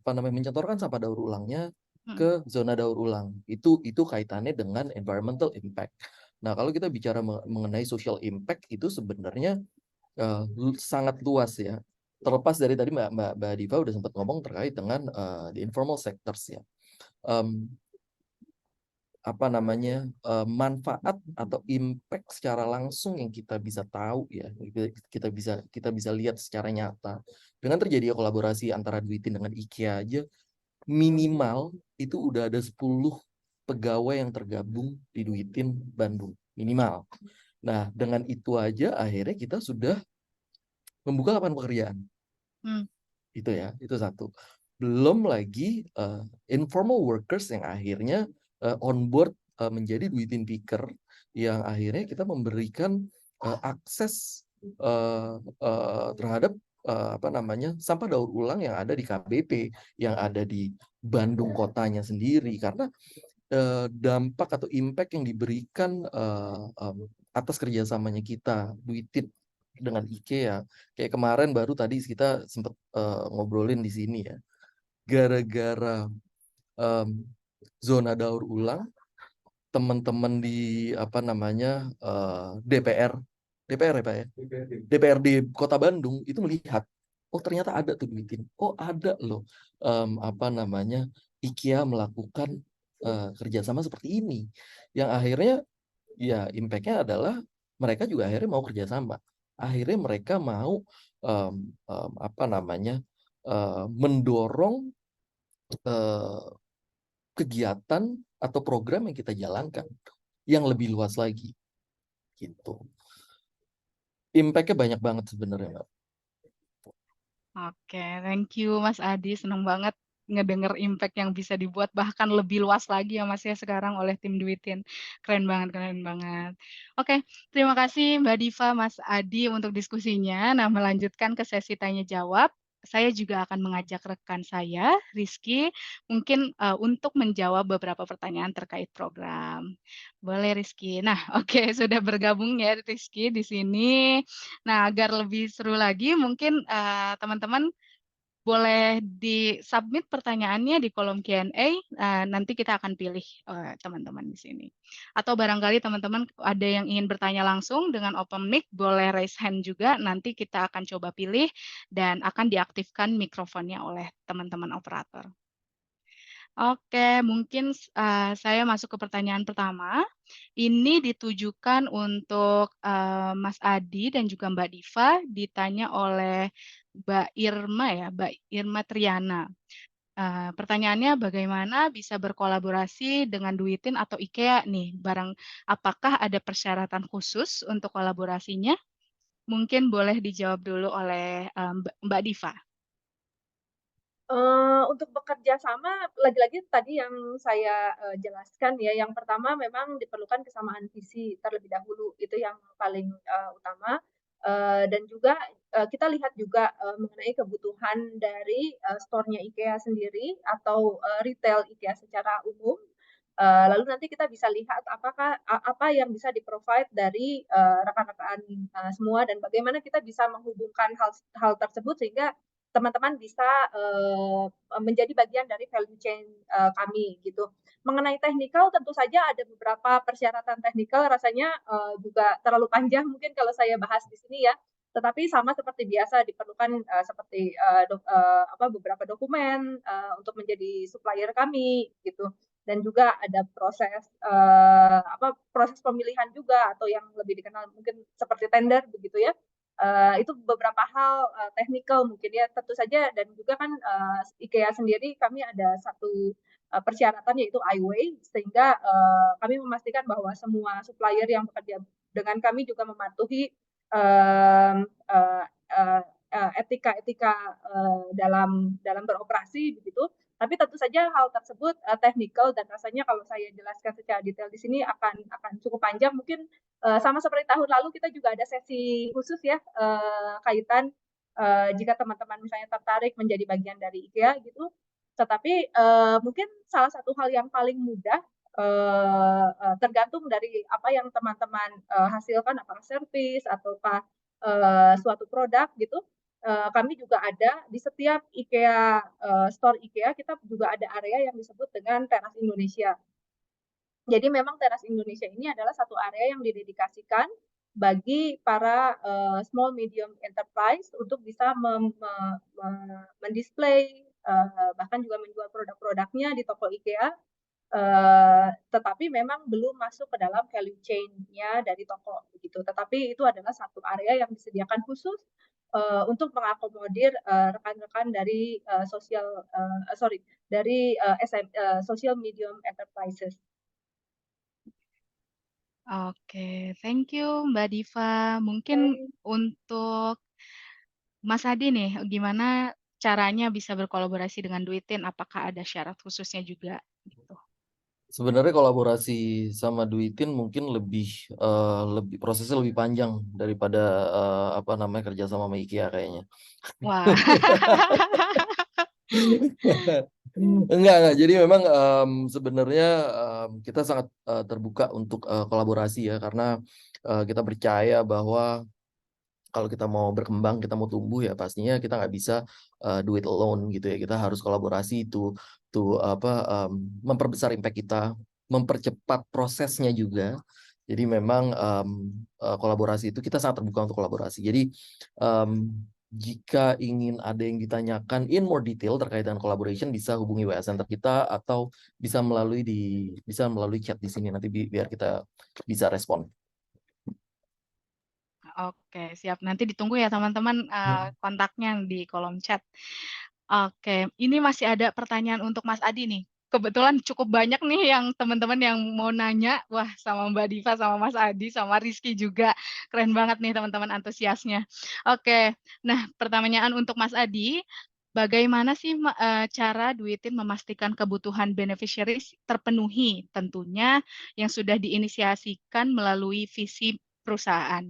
menyetorkan sampah daur ulangnya ke zona daur ulang. Itu kaitannya dengan environmental impact. Nah, kalau kita bicara mengenai social impact itu sebenarnya sangat luas ya. Terlepas dari tadi Mbak Diva udah sempat ngomong terkait dengan the informal sectors ya. Manfaat atau impact secara langsung yang kita bisa tahu ya, kita bisa lihat secara nyata dengan terjadinya kolaborasi antara Duitin dengan IKEA aja, minimal itu udah ada 10 pegawai yang tergabung di Duitin Bandung minimal. Nah, dengan itu aja akhirnya kita sudah membuka lapangan pekerjaan. Itu ya, itu satu. Belum lagi informal workers yang akhirnya on board menjadi Duitin Picker, yang akhirnya kita memberikan akses terhadap sampah daur ulang yang ada di KBP, yang ada di Bandung kotanya sendiri, karena dampak atau impact yang diberikan atas kerjasamanya kita Duitin dengan IKEA. Kayak kemarin baru tadi kita sempat ngobrolin di sini ya, gara-gara zona daur ulang, teman-teman di DPR ya Pak ya, DPRD Kota Bandung itu melihat, oh ternyata ada tuh duitin, oh ada loh IKEA melakukan kerjasama seperti ini, yang akhirnya ya impact-nya adalah mereka juga akhirnya mau kerjasama, akhirnya mereka mau mendorong kegiatan atau program yang kita jalankan yang lebih luas lagi gitu. Impact-nya banyak banget sebenarnya, Mbak. Oke, thank you Mas Adi. Senang banget ngedenger impact yang bisa dibuat bahkan lebih luas lagi ya Mas ya sekarang oleh tim Duitin. Keren banget, keren banget. Oke, terima kasih Mbak Diva, Mas Adi untuk diskusinya. Nah, melanjutkan ke sesi tanya jawab. Saya juga akan mengajak rekan saya, Rizky, mungkin untuk menjawab beberapa pertanyaan terkait program. Boleh Rizky. Nah, oke, sudah bergabung ya Rizky di sini. Nah, agar lebih seru lagi mungkin, teman-teman boleh di-submit pertanyaannya di kolom Q&A, nanti kita akan pilih, teman-teman di sini. Atau barangkali teman-teman ada yang ingin bertanya langsung dengan open mic, boleh raise hand juga, nanti kita akan coba pilih dan akan diaktifkan mikrofonnya oleh teman-teman operator. Oke, mungkin saya masuk ke pertanyaan pertama. Ini ditujukan untuk Mas Adi dan juga Mbak Diva, ditanya oleh Mbak Irma ya, Mbak Irma Triana. Pertanyaannya bagaimana bisa berkolaborasi dengan Duitin atau IKEA nih? Apakah ada persyaratan khusus untuk kolaborasinya? Mungkin boleh dijawab dulu oleh Mbak Diva. Untuk bekerja sama, lagi-lagi tadi yang saya jelaskan ya, yang pertama memang diperlukan kesamaan visi terlebih dahulu, itu yang paling utama. Dan juga kita lihat juga mengenai kebutuhan dari store-nya IKEA sendiri atau retail IKEA secara umum. Lalu nanti kita bisa lihat apakah apa yang bisa di-provide dari rekan-rekan semua dan bagaimana kita bisa menghubungkan hal tersebut sehingga teman-teman bisa menjadi bagian dari value chain kami gitu. Mengenai teknikal tentu saja ada beberapa persyaratan teknikal rasanya juga terlalu panjang mungkin kalau saya bahas di sini ya. Tetapi sama seperti biasa diperlukan seperti beberapa dokumen untuk menjadi supplier kami gitu. Dan juga ada proses pemilihan juga atau yang lebih dikenal mungkin seperti tender begitu ya. Itu beberapa hal teknikal mungkin ya, tentu saja, dan juga kan IKEA sendiri kami ada satu persyaratan yaitu IWay, sehingga kami memastikan bahwa semua supplier yang bekerja dengan kami juga mematuhi etika-etika dalam beroperasi begitu. Tapi tentu saja hal tersebut teknikal dan rasanya kalau saya jelaskan secara detail di sini akan cukup panjang. Mungkin sama seperti tahun lalu kita juga ada sesi khusus ya kaitan jika teman-teman misalnya tertarik menjadi bagian dari IKEA gitu. Tetapi mungkin salah satu hal yang paling mudah tergantung dari apa yang teman-teman hasilkan, apakah service ataukah suatu produk gitu. Kami juga ada di setiap IKEA store IKEA kita juga ada area yang disebut dengan teras Indonesia. Jadi memang teras Indonesia ini adalah satu area yang didedikasikan bagi para small medium enterprise untuk bisa mendisplay bahkan juga menjual produk-produknya di toko IKEA. Tetapi memang belum masuk ke dalam value chain-nya dari toko begitu. Tetapi itu adalah satu area yang disediakan khusus untuk mengakomodir rekan-rekan dari social medium enterprises. Oke, thank you Mbak Diva. Mungkin untuk Mas Adi nih, gimana caranya bisa berkolaborasi dengan Duitin? Apakah ada syarat khususnya juga? Gitu. Sebenarnya kolaborasi sama Duitin mungkin lebih prosesnya lebih panjang daripada kerja sama IKEA kayaknya. Wah. Enggak. Jadi memang sebenarnya kita sangat terbuka untuk kolaborasi ya, karena kita percaya bahwa kalau kita mau berkembang, kita mau tumbuh ya pastinya kita nggak bisa do it alone gitu ya. Kita harus kolaborasi memperbesar impact kita, mempercepat prosesnya juga. Jadi memang kolaborasi itu kita sangat terbuka untuk kolaborasi. Jadi jika ingin ada yang ditanyakan in more detail terkait dengan collaboration, bisa hubungi WA Center kita atau bisa melalui chat di sini nanti biar kita bisa respon. Oke, siap. Nanti ditunggu ya teman-teman kontaknya di kolom chat. Oke, ini masih ada pertanyaan untuk Mas Adi nih. Kebetulan cukup banyak nih yang teman-teman yang mau nanya. Wah, sama Mbak Diva, sama Mas Adi, sama Rizky juga. Keren banget nih teman-teman antusiasnya. Oke, nah pertanyaan untuk Mas Adi. Bagaimana sih cara Duitin memastikan kebutuhan beneficiaries terpenuhi? Tentunya yang sudah diinisiasikan melalui visi perusahaan.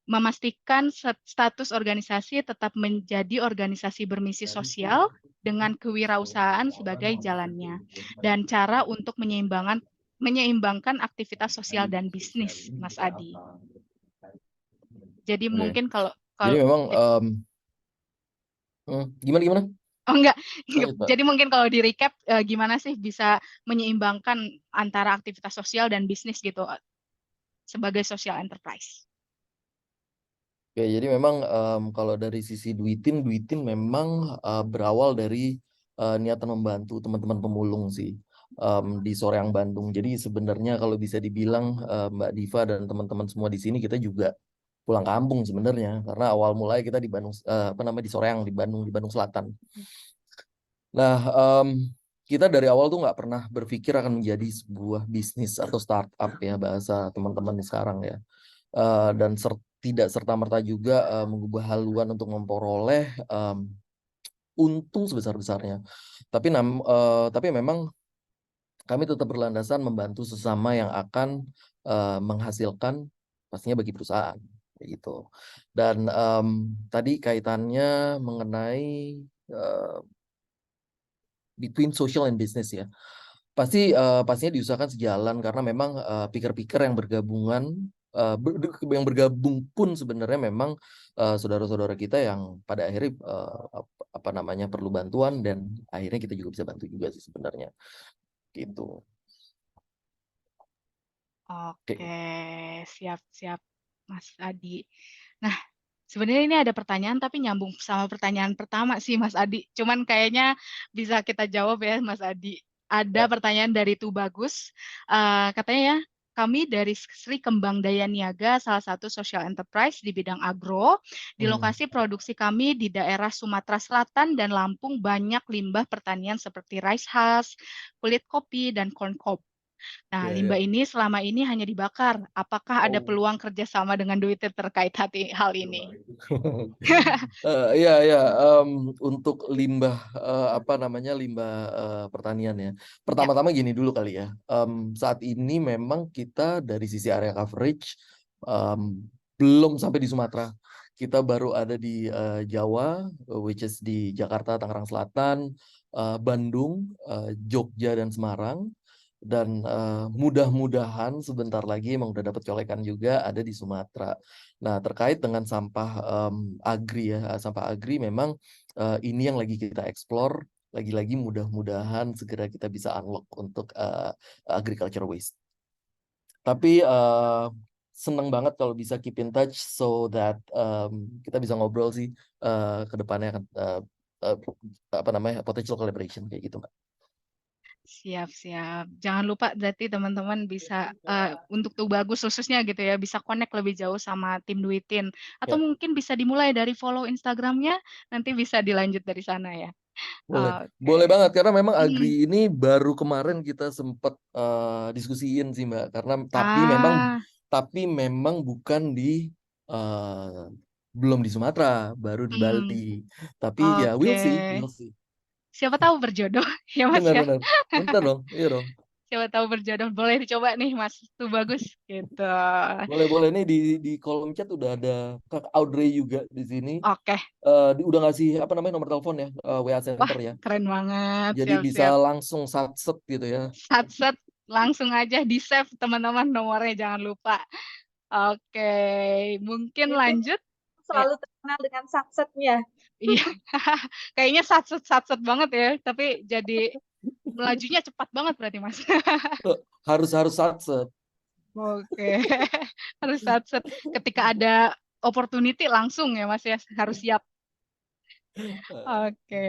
Memastikan status organisasi tetap menjadi organisasi bermisi sosial dengan kewirausahaan sebagai jalannya, dan cara untuk menyeimbangkan aktivitas sosial dan bisnis, Mas Adi. Jadi mungkin kalau Jadi memang gimana? Oh enggak, Lanjut, Mbak. jadi mungkin kalau di recap gimana sih bisa menyeimbangkan antara aktivitas sosial dan bisnis gitu sebagai social enterprise. Oke, jadi memang kalau dari sisi Duitin memang berawal dari niatan membantu teman-teman pemulung sih di Soreang Bandung. Jadi sebenarnya kalau bisa dibilang Mbak Diva dan teman-teman semua di sini kita juga pulang kampung sebenarnya, karena awal mulai kita di Bandung di Soreang di Bandung Selatan. Nah, kita dari awal tuh nggak pernah berpikir akan menjadi sebuah bisnis atau startup ya bahasa teman-teman sekarang ya. Dan tidak serta-merta juga mengubah haluan untuk memperoleh untung sebesar-besarnya. Tapi memang kami tetap berlandasan membantu sesama yang akan menghasilkan pastinya bagi perusahaan gitu. Dan tadi kaitannya mengenai between social and business ya. Pastinya diusahakan sejalan karena memang pikir-pikir yang yang bergabung pun sebenarnya memang saudara-saudara kita yang pada akhirnya perlu bantuan dan akhirnya kita juga bisa bantu juga sih sebenarnya gitu. Oke, siap Mas Adi. Nah, sebenarnya ini ada pertanyaan tapi nyambung sama pertanyaan pertama sih Mas Adi. Cuman kayaknya bisa kita jawab ya Mas Adi. Ada pertanyaan dari Tubagus, katanya ya, kami dari Sri Kembang Daya Niaga, salah satu social enterprise di bidang agro. Di lokasi produksi kami di daerah Sumatera Selatan dan Lampung banyak limbah pertanian seperti rice husk, kulit kopi, dan corn cob. Nah, limbah ini selama ini hanya dibakar. Apakah ada peluang kerjasama dengan Duitin terkait hal ini? Untuk limbah pertanian ya. Pertama-tama gini dulu kali ya. Saat ini memang kita dari sisi area coverage belum sampai di Sumatera. Kita baru ada di Jawa, which is di Jakarta, Tangerang Selatan, Bandung, Jogja dan Semarang. Dan mudah-mudahan sebentar lagi emang udah dapat colekan juga ada di Sumatera. Nah, terkait dengan sampah agri memang ini yang lagi kita explore. Lagi-lagi mudah-mudahan segera kita bisa unlock untuk agriculture waste. Tapi seneng banget kalau bisa keep in touch so that kita bisa ngobrol sih ke depannya potential collaboration kayak gitu, Mbak. Siap. Jangan lupa berarti teman-teman bisa untuk Tubagus khususnya gitu ya, bisa connect lebih jauh sama tim Duitin. Atau mungkin bisa dimulai dari follow Instagramnya, nanti bisa dilanjut dari sana ya. Boleh banget karena memang agri ini baru kemarin kita sempat diskusiin sih Mbak, karena tapi memang bukan di belum di Sumatera, baru di Bali. Tapi ya we'll see. Siapa tahu berjodoh ya Mas ya. Benar. Bentar dong, iya dong. Siapa tahu berjodoh, boleh dicoba nih Mas Tubagus gitu. Boleh nih di kolom chat udah ada Kak Audrey juga di sini. Oke. Udah ngasih nomor telepon ya, WA Center ya. Keren banget. Jadi bisa langsung satset gitu ya. Satset langsung aja di save teman-teman nomornya, jangan lupa. Oke, mungkin lanjut. selalu terkenal dengan satsetnya. Iya, kayaknya satset banget ya, tapi jadi melajunya cepat banget berarti Mas. Harus satset. Oke, harus satset. Ketika ada opportunity langsung ya Mas ya, harus siap. Oke,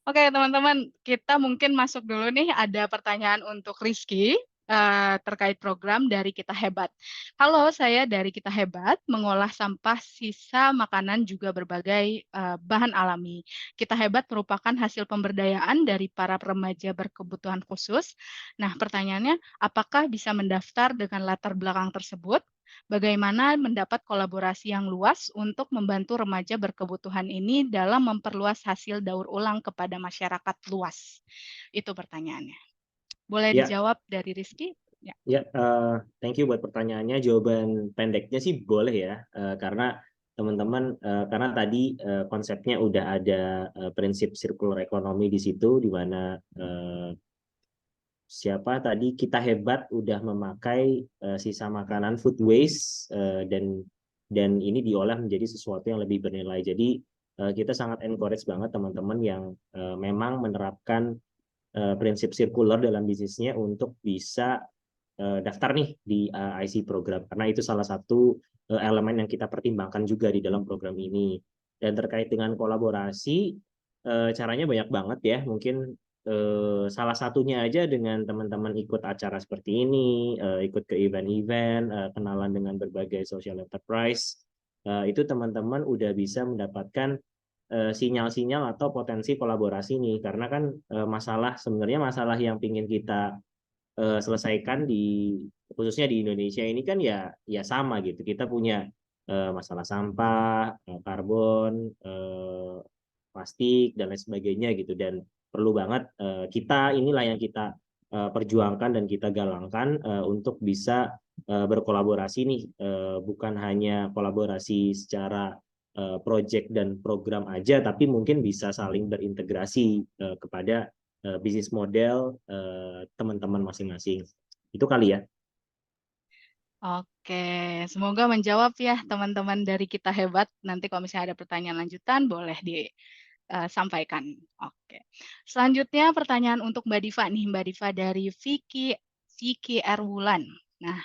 oke teman-teman, kita mungkin masuk dulu nih. Ada pertanyaan untuk Rizky terkait program dari Kita Hebat. Halo, saya dari Kita Hebat, mengolah sampah sisa makanan juga berbagai bahan alami. Kita Hebat merupakan hasil pemberdayaan dari para remaja berkebutuhan khusus. Nah, pertanyaannya, apakah bisa mendaftar dengan latar belakang tersebut? Bagaimana mendapat kolaborasi yang luas untuk membantu remaja berkebutuhan ini dalam memperluas hasil daur ulang kepada masyarakat luas? Itu pertanyaannya. Boleh Ya, dijawab dari Rizky? Ya. ya, thank you buat pertanyaannya. Jawaban pendeknya sih boleh ya, karena teman-teman, karena tadi konsepnya udah ada prinsip circular economy di situ, di mana siapa tadi Kita Hebat udah memakai sisa makanan food waste dan ini diolah menjadi sesuatu yang lebih bernilai. Jadi kita sangat encourage banget teman-teman yang memang menerapkan prinsip sirkular dalam bisnisnya untuk bisa daftar nih di IC program, karena itu salah satu elemen yang kita pertimbangkan juga di dalam program ini. Dan terkait dengan kolaborasi, caranya banyak banget ya. Mungkin salah satunya aja dengan teman-teman ikut acara seperti ini, ikut ke event-event, kenalan dengan berbagai social enterprise, itu teman-teman udah bisa mendapatkan sinyal-sinyal atau potensi kolaborasi nih, karena kan sebenarnya masalah yang ingin kita selesaikan khususnya di Indonesia ini kan ya sama gitu. Kita punya masalah sampah, karbon, plastik dan lain sebagainya gitu, dan perlu banget inilah yang kita perjuangkan dan kita galangkan untuk bisa berkolaborasi nih, bukan hanya kolaborasi secara project dan program aja, tapi mungkin bisa saling berintegrasi kepada bisnis model teman-teman masing-masing. Itu kali ya. Oke, semoga menjawab ya teman-teman dari Kita Hebat. Nanti kalau misalnya ada pertanyaan lanjutan, boleh disampaikan. Oke. Selanjutnya pertanyaan untuk Mbak Diva nih, Mbak Diva dari Vicky R. Wulan. Nah,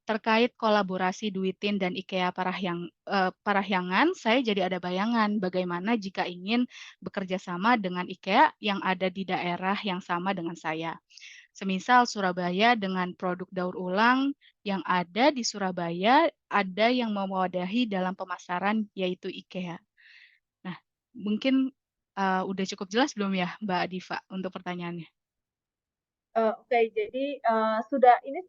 terkait kolaborasi Duitin dan IKEA Parahyangan, saya jadi ada bayangan bagaimana jika ingin bekerja sama dengan IKEA yang ada di daerah yang sama dengan saya. Semisal Surabaya dengan produk daur ulang yang ada di Surabaya, ada yang mewadahi dalam pemasaran yaitu IKEA. Nah, mungkin udah cukup jelas belum ya Mbak Diva untuk pertanyaannya? Oke, jadi sudah ini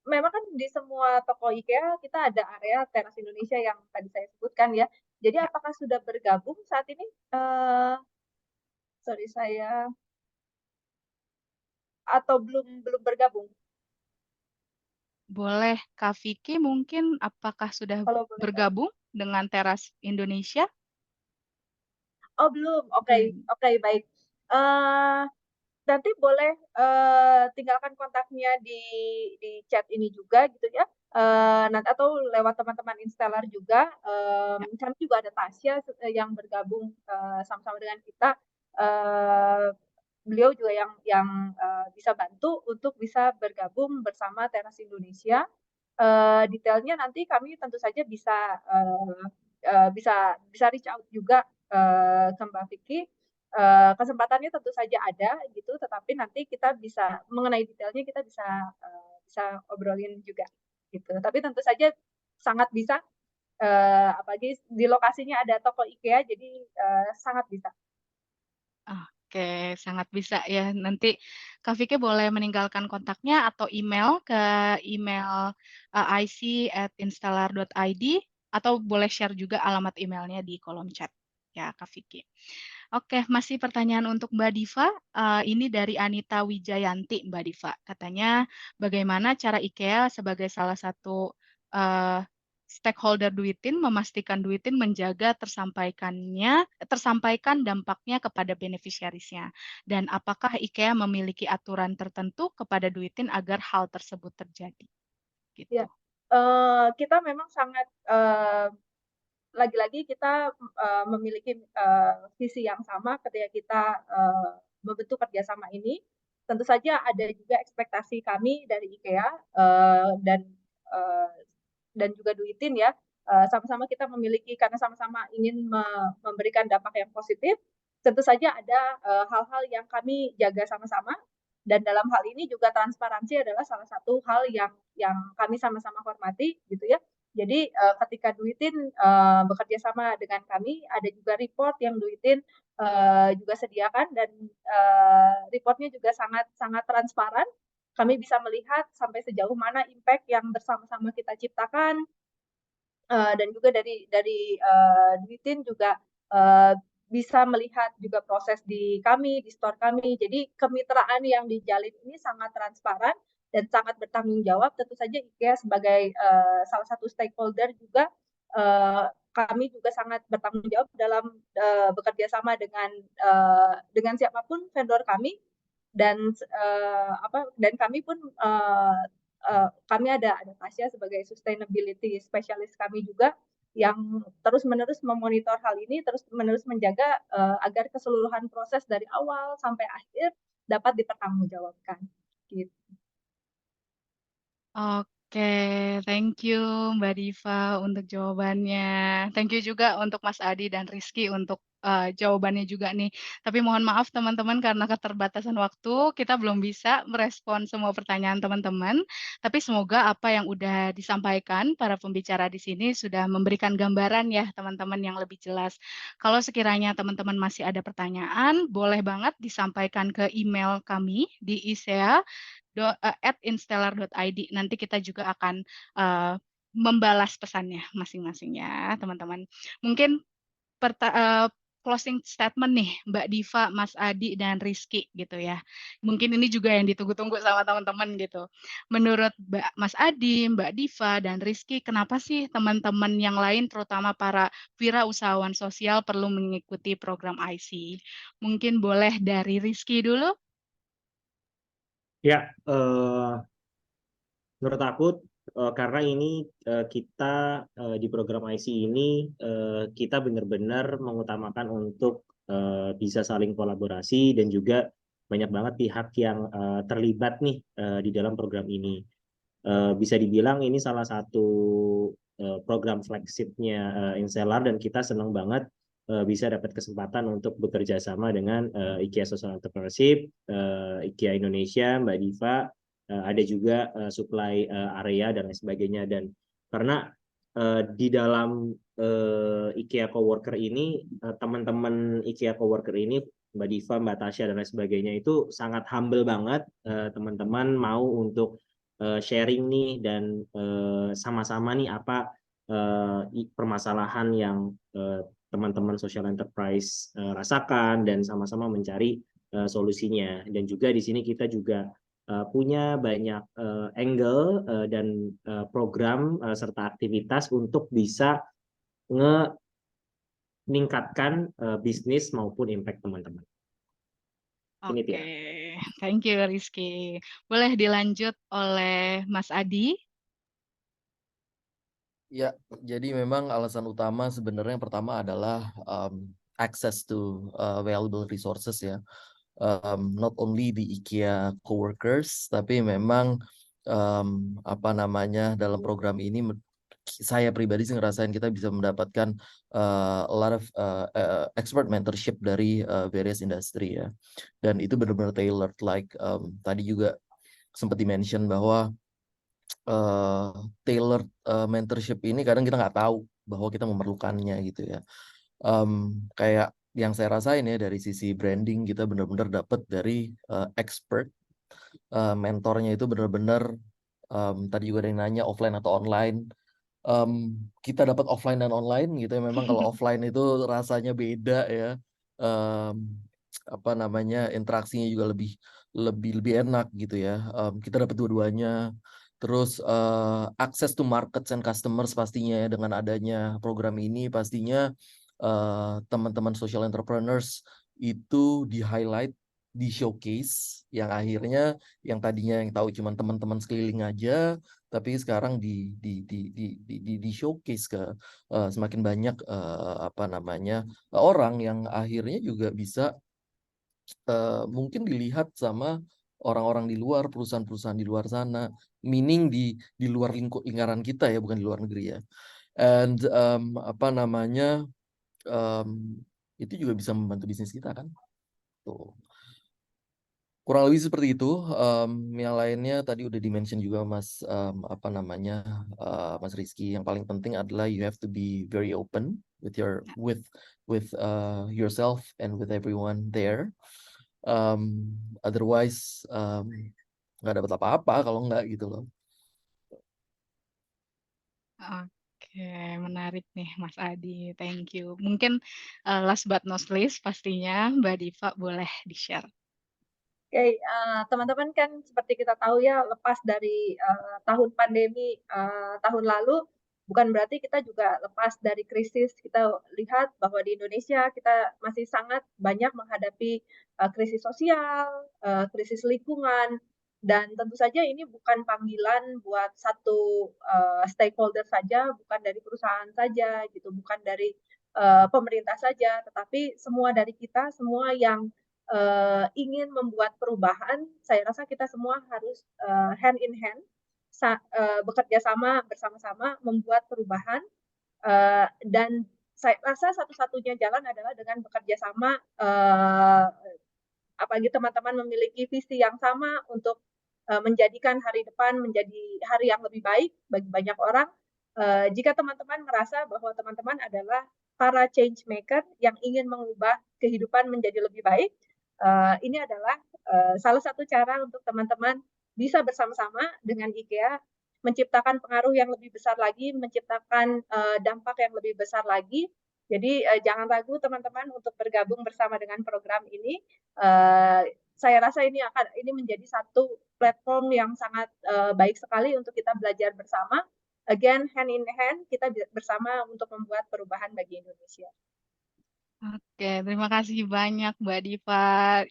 memang kan di semua toko IKEA kita ada area teras Indonesia yang tadi saya sebutkan ya. Jadi apakah sudah bergabung saat ini? Sorry saya atau belum bergabung? Boleh Kak Vicky mungkin apakah sudah Kalau boleh tahu. bergabung dengan Teras Indonesia? Oh belum, oke, baik. Nanti boleh tinggalkan kontaknya di chat ini juga gitu ya. Nanti atau lewat teman-teman installer juga. Kami juga ada Tasya yang bergabung sama-sama dengan kita. Beliau juga yang bisa bantu untuk bisa bergabung bersama Teras Indonesia. Detailnya nanti kami tentu saja bisa reach out juga ke Mbak Vicky. Kesempatannya tentu saja ada gitu, tetapi nanti kita bisa mengenai detailnya kita bisa obrolin juga gitu. Tapi tentu saja sangat bisa, apalagi di lokasinya ada toko IKEA, jadi sangat bisa. Oke, sangat bisa ya. Nanti Kak Vicky boleh meninggalkan kontaknya atau email ke email ic@installer.id atau boleh share juga alamat emailnya di kolom chat ya Kak Vicky. Oke, masih pertanyaan untuk Mbak Diva. Ini dari Anita Wijayanti, Mbak Diva. Katanya, bagaimana cara IKEA sebagai salah satu stakeholder Duitin memastikan Duitin menjaga tersampaikan dampaknya kepada beneficiaries-nya, dan apakah IKEA memiliki aturan tertentu kepada Duitin agar hal tersebut terjadi? Gitu. Ya, kita memang sangat lagi-lagi kita memiliki visi yang sama ketika kita membentuk kerjasama ini. Tentu saja ada juga ekspektasi kami dari IKEA dan juga Duitin ya. Sama-sama kita memiliki, karena sama-sama ingin memberikan dampak yang positif, tentu saja ada hal-hal yang kami jaga sama-sama, dan dalam hal ini juga transparansi adalah salah satu hal yang kami sama-sama hormati gitu ya. Jadi ketika Duitin bekerja sama dengan kami, ada juga report yang Duitin juga sediakan, dan reportnya juga sangat sangat transparan. Kami bisa melihat sampai sejauh mana impact yang bersama-sama kita ciptakan, dan juga dari Duitin juga bisa melihat juga proses di kami, di store kami. Jadi kemitraan yang dijalin ini sangat transparan dan sangat bertanggung jawab. Tentu saja IKEA sebagai salah satu stakeholder juga, kami juga sangat bertanggung jawab dalam bekerja sama dengan siapapun vendor kami, dan kami pun kami ada Tasya sebagai sustainability specialist kami juga, yang terus-menerus memonitor hal ini, terus-menerus menjaga agar keseluruhan proses dari awal sampai akhir dapat dipertanggungjawabkan. Gitu. Oke, thank you Mbak Diva untuk jawabannya. Thank you juga untuk Mas Adi dan Rizky untuk jawabannya juga nih. Tapi mohon maaf teman-teman, karena keterbatasan waktu, kita belum bisa merespon semua pertanyaan teman-teman. Tapi semoga apa yang udah disampaikan para pembicara di sini sudah memberikan gambaran ya teman-teman yang lebih jelas. Kalau sekiranya teman-teman masih ada pertanyaan, boleh banget disampaikan ke email kami di @instellar.id. Nanti kita juga akan membalas pesannya masing-masing ya teman-teman. Mungkin closing statement nih Mbak Diva, Mas Adi, dan Rizky gitu ya. Mungkin ini juga yang ditunggu-tunggu sama teman-teman gitu. Menurut Mas Adi, Mbak Diva, dan Rizky, kenapa sih teman-teman yang lain, terutama para wirausahawan sosial, perlu mengikuti program IC? Mungkin boleh dari Rizky dulu. Ya, menurut aku karena ini kita di program IC ini kita benar-benar mengutamakan untuk bisa saling kolaborasi, dan juga banyak banget pihak yang terlibat nih di dalam program ini. Bisa dibilang ini salah satu program flagshipnya Instellar, dan kita senang banget bisa dapat kesempatan untuk bekerja sama dengan IKEA Social Entrepreneurship, IKEA Indonesia, Mbak Diva, ada juga supply area dan lain sebagainya. Dan karena di dalam IKEA Coworker ini, teman-teman IKEA Coworker ini, Mbak Diva, Mbak Tasya, dan lain sebagainya itu sangat humble banget, teman-teman mau untuk sharing nih, dan sama-sama nih apa permasalahan yang teman-teman social enterprise rasakan, dan sama-sama mencari solusinya. Dan juga di sini kita juga punya banyak angle dan program serta aktivitas untuk bisa meningkatkan bisnis maupun impact teman-teman. Ini Oke, dia. thank you Rizky. Boleh dilanjut oleh Mas Adi? Ya, jadi memang alasan utama sebenarnya yang pertama adalah access to valuable resources ya. Not only di IKEA Coworkers, tapi memang dalam program ini saya pribadi sih ngerasain kita bisa mendapatkan a lot of expert mentorship dari various industry ya. Dan itu benar-benar tailored, like tadi juga sempat di-mention bahwa tailored mentorship ini kadang kita nggak tahu bahwa kita memerlukannya gitu ya. Kayak yang saya rasain ya, dari sisi branding kita benar-benar dapat dari expert, mentornya itu benar-benar tadi juga ada yang nanya offline atau online. Kita dapat offline dan online gitu ya. Memang kalau offline itu rasanya beda ya. Interaksinya juga lebih enak gitu ya. Kita dapat dua-duanya. Terus akses to markets and customers pastinya ya, dengan adanya program ini pastinya teman-teman social entrepreneurs itu di highlight di showcase, yang akhirnya yang tadinya yang tahu cuma teman-teman sekeliling aja, tapi sekarang di showcase ke semakin banyak orang yang akhirnya juga bisa mungkin dilihat sama orang-orang di luar, perusahaan-perusahaan di luar sana, meaning di luar lingkaran kita ya, bukan di luar negeri ya. And itu juga bisa membantu bisnis kita kan. Tuh. Kurang lebih seperti itu. Yang lainnya tadi udah di-mention juga Mas Mas Rizky. Yang paling penting adalah you have to be very open with yourself and with everyone there. Otherwise nggak dapat apa-apa kalau nggak gitu loh. Oke, menarik nih Mas Adi, thank you. Mungkin last but not least pastinya Mbak Diva boleh di-share. Oke, teman-teman kan seperti kita tahu ya, lepas dari tahun pandemi tahun lalu, bukan berarti kita juga lepas dari krisis. Kita lihat bahwa di Indonesia kita masih sangat banyak menghadapi krisis sosial, krisis lingkungan, dan tentu saja ini bukan panggilan buat satu stakeholder saja, bukan dari perusahaan saja, gitu, bukan dari pemerintah saja, tetapi semua dari kita, semua yang ingin membuat perubahan, saya rasa kita semua harus hand in hand, bekerja sama bersama-sama membuat perubahan, dan saya rasa satu-satunya jalan adalah dengan bekerja sama, apalagi teman-teman memiliki visi yang sama untuk menjadikan hari depan menjadi hari yang lebih baik bagi banyak orang. Jika teman-teman merasa bahwa teman-teman adalah para change maker yang ingin mengubah kehidupan menjadi lebih baik, ini adalah salah satu cara untuk teman-teman bisa bersama-sama dengan IKEA menciptakan pengaruh yang lebih besar lagi, menciptakan dampak yang lebih besar lagi. Jadi jangan ragu teman-teman untuk bergabung bersama dengan program ini. Saya rasa ini menjadi satu platform yang sangat baik sekali untuk kita belajar bersama. Again, hand in hand, kita bersama untuk membuat perubahan bagi Indonesia. Oke, terima kasih banyak Mbak Diva.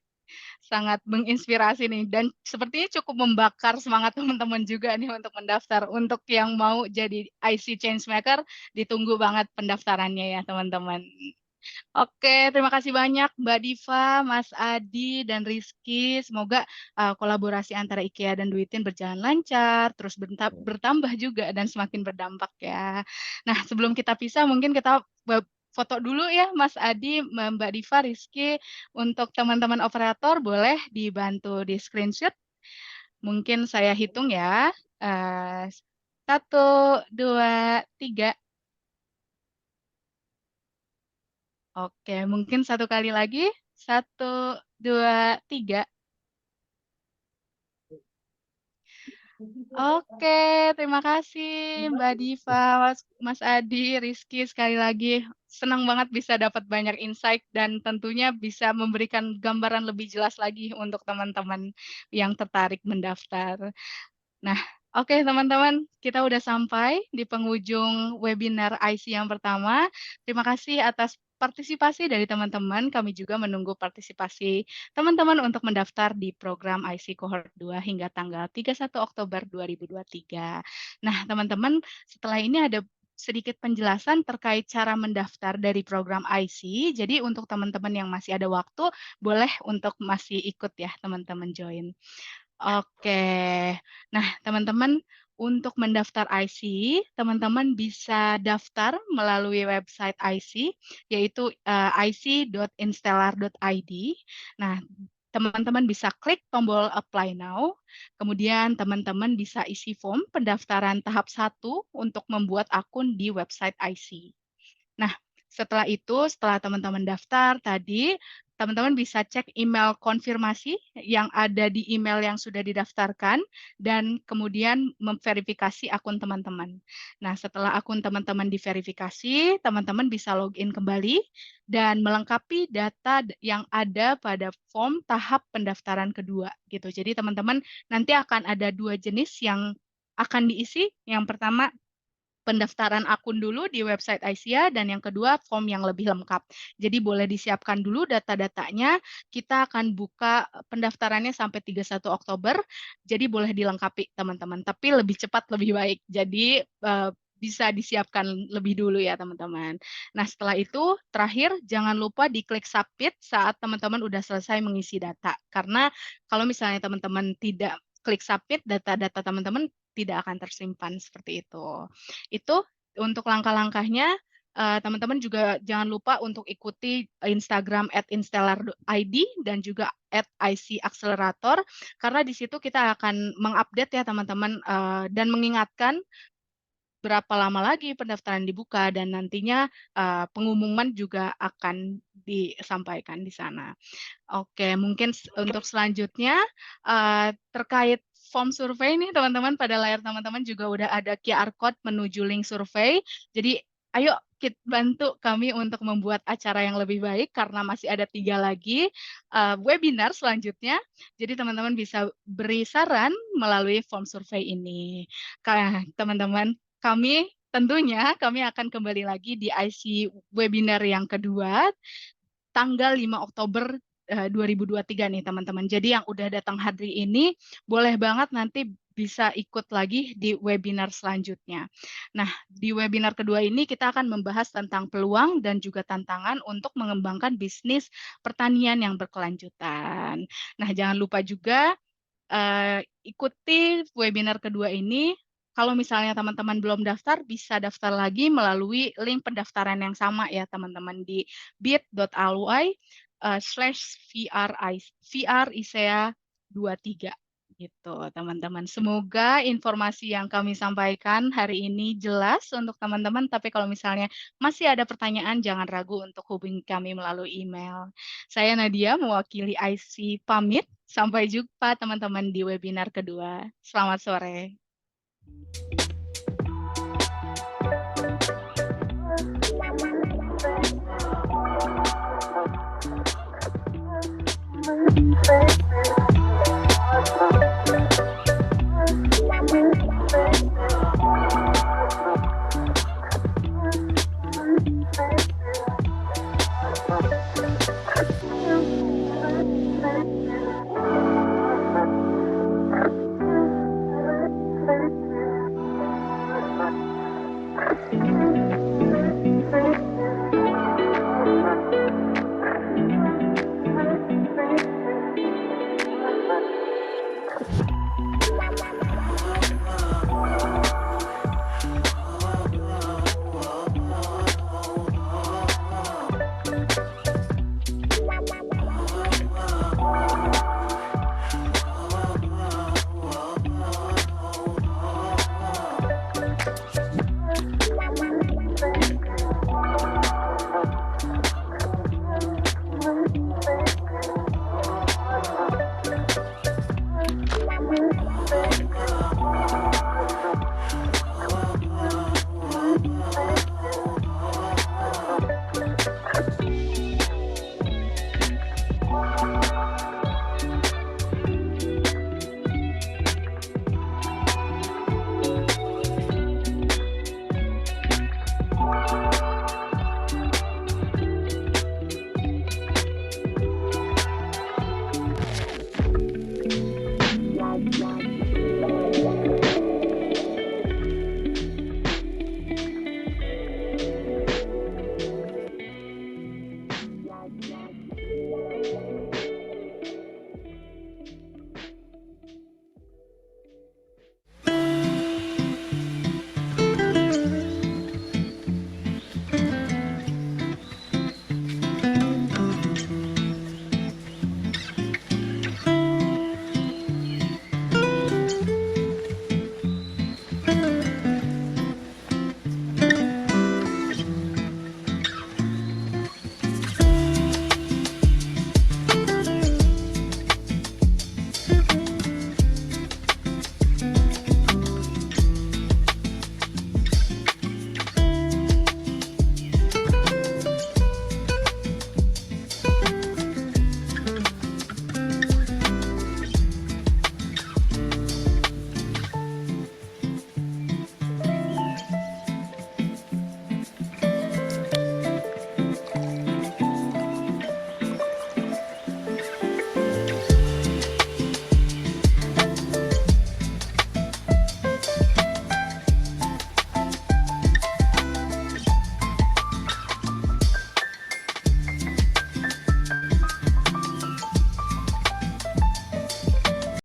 Sangat menginspirasi nih dan sepertinya cukup membakar semangat teman-teman juga nih untuk mendaftar. Untuk yang mau jadi IC Changemaker, ditunggu banget pendaftarannya ya teman-teman. Oke, terima kasih banyak Mbak Diva, Mas Adi, dan Rizky. Semoga kolaborasi antara IKEA dan Duitin berjalan lancar, terus bertambah juga dan semakin berdampak ya. Nah, sebelum kita pisah, mungkin kita foto dulu ya Mas Adi, Mbak Diva, Rizky. Untuk teman-teman operator boleh dibantu di screenshot. Mungkin saya hitung ya. 1, 2, 3. Oke, mungkin satu kali lagi. 1, 2, 3. Oke, terima kasih Mbak Diva, Mas Adi, Rizky, sekali lagi senang banget bisa dapat banyak insight dan tentunya bisa memberikan gambaran lebih jelas lagi untuk teman-teman yang tertarik mendaftar. Nah, oke teman-teman, kita udah sampai di penghujung webinar IC yang pertama. Terima kasih atas partisipasi dari teman-teman. Kami juga menunggu partisipasi teman-teman untuk mendaftar di program IC Cohort 2 hingga tanggal 31 Oktober 2023. Nah, teman-teman, setelah ini ada sedikit penjelasan terkait cara mendaftar dari program IC. Jadi untuk teman-teman yang masih ada waktu, boleh untuk masih ikut ya teman-teman join. Oke. Nah, teman-teman, untuk mendaftar IC, teman-teman bisa daftar melalui website IC, yaitu ic.instellar.id. Nah, teman-teman bisa klik tombol Apply Now, kemudian teman-teman bisa isi form pendaftaran tahap 1 untuk membuat akun di website IC. Nah, setelah teman-teman daftar tadi, teman-teman bisa cek email konfirmasi yang ada di email yang sudah didaftarkan dan kemudian memverifikasi akun teman-teman. Nah, setelah akun teman-teman diverifikasi, teman-teman bisa login kembali dan melengkapi data yang ada pada form tahap pendaftaran kedua gitu. Jadi teman-teman nanti akan ada 2 jenis yang akan diisi. Yang pertama pendaftaran akun dulu di website ICEA, dan yang kedua form yang lebih lengkap. Jadi boleh disiapkan dulu data-datanya. Kita akan buka pendaftarannya sampai 31 Oktober. Jadi boleh dilengkapi teman-teman. Tapi lebih cepat lebih baik. Jadi bisa disiapkan lebih dulu ya teman-teman. Nah setelah itu terakhir jangan lupa diklik submit saat teman-teman udah selesai mengisi data. Karena kalau misalnya teman-teman tidak klik submit, data-data teman-teman tidak akan tersimpan seperti itu. Itu untuk langkah-langkahnya. Teman-teman juga jangan lupa untuk ikuti Instagram @instellar.id dan juga @IC Accelerator, karena di situ kita akan mengupdate ya teman-teman dan mengingatkan berapa lama lagi pendaftaran dibuka, dan nantinya pengumuman juga akan disampaikan di sana. Oke, mungkin untuk selanjutnya terkait form survei nih teman-teman, pada layar teman-teman juga udah ada QR code menuju link survei. Jadi ayo kita bantu kami untuk membuat acara yang lebih baik, karena masih ada 3 lagi webinar selanjutnya. Jadi teman-teman bisa beri saran melalui form survei ini. Teman-teman, kami akan kembali lagi di IC webinar yang kedua tanggal 5 Oktober 2023 nih teman-teman. Jadi yang udah datang hari ini boleh banget nanti bisa ikut lagi di webinar selanjutnya. Nah, di webinar kedua ini kita akan membahas tentang peluang dan juga tantangan untuk mengembangkan bisnis pertanian yang berkelanjutan. Nah, jangan lupa juga ikuti webinar kedua ini. Kalau misalnya teman-teman belum daftar, bisa daftar lagi melalui link pendaftaran yang sama ya teman-teman di bit.ly/VRICEA23 gitu teman-teman. Semoga informasi yang kami sampaikan hari ini jelas untuk teman-teman, tapi kalau misalnya masih ada pertanyaan jangan ragu untuk hubungi kami melalui email. Saya Nadia mewakili IC pamit. Sampai jumpa teman-teman di webinar kedua. Selamat sore. Thank you.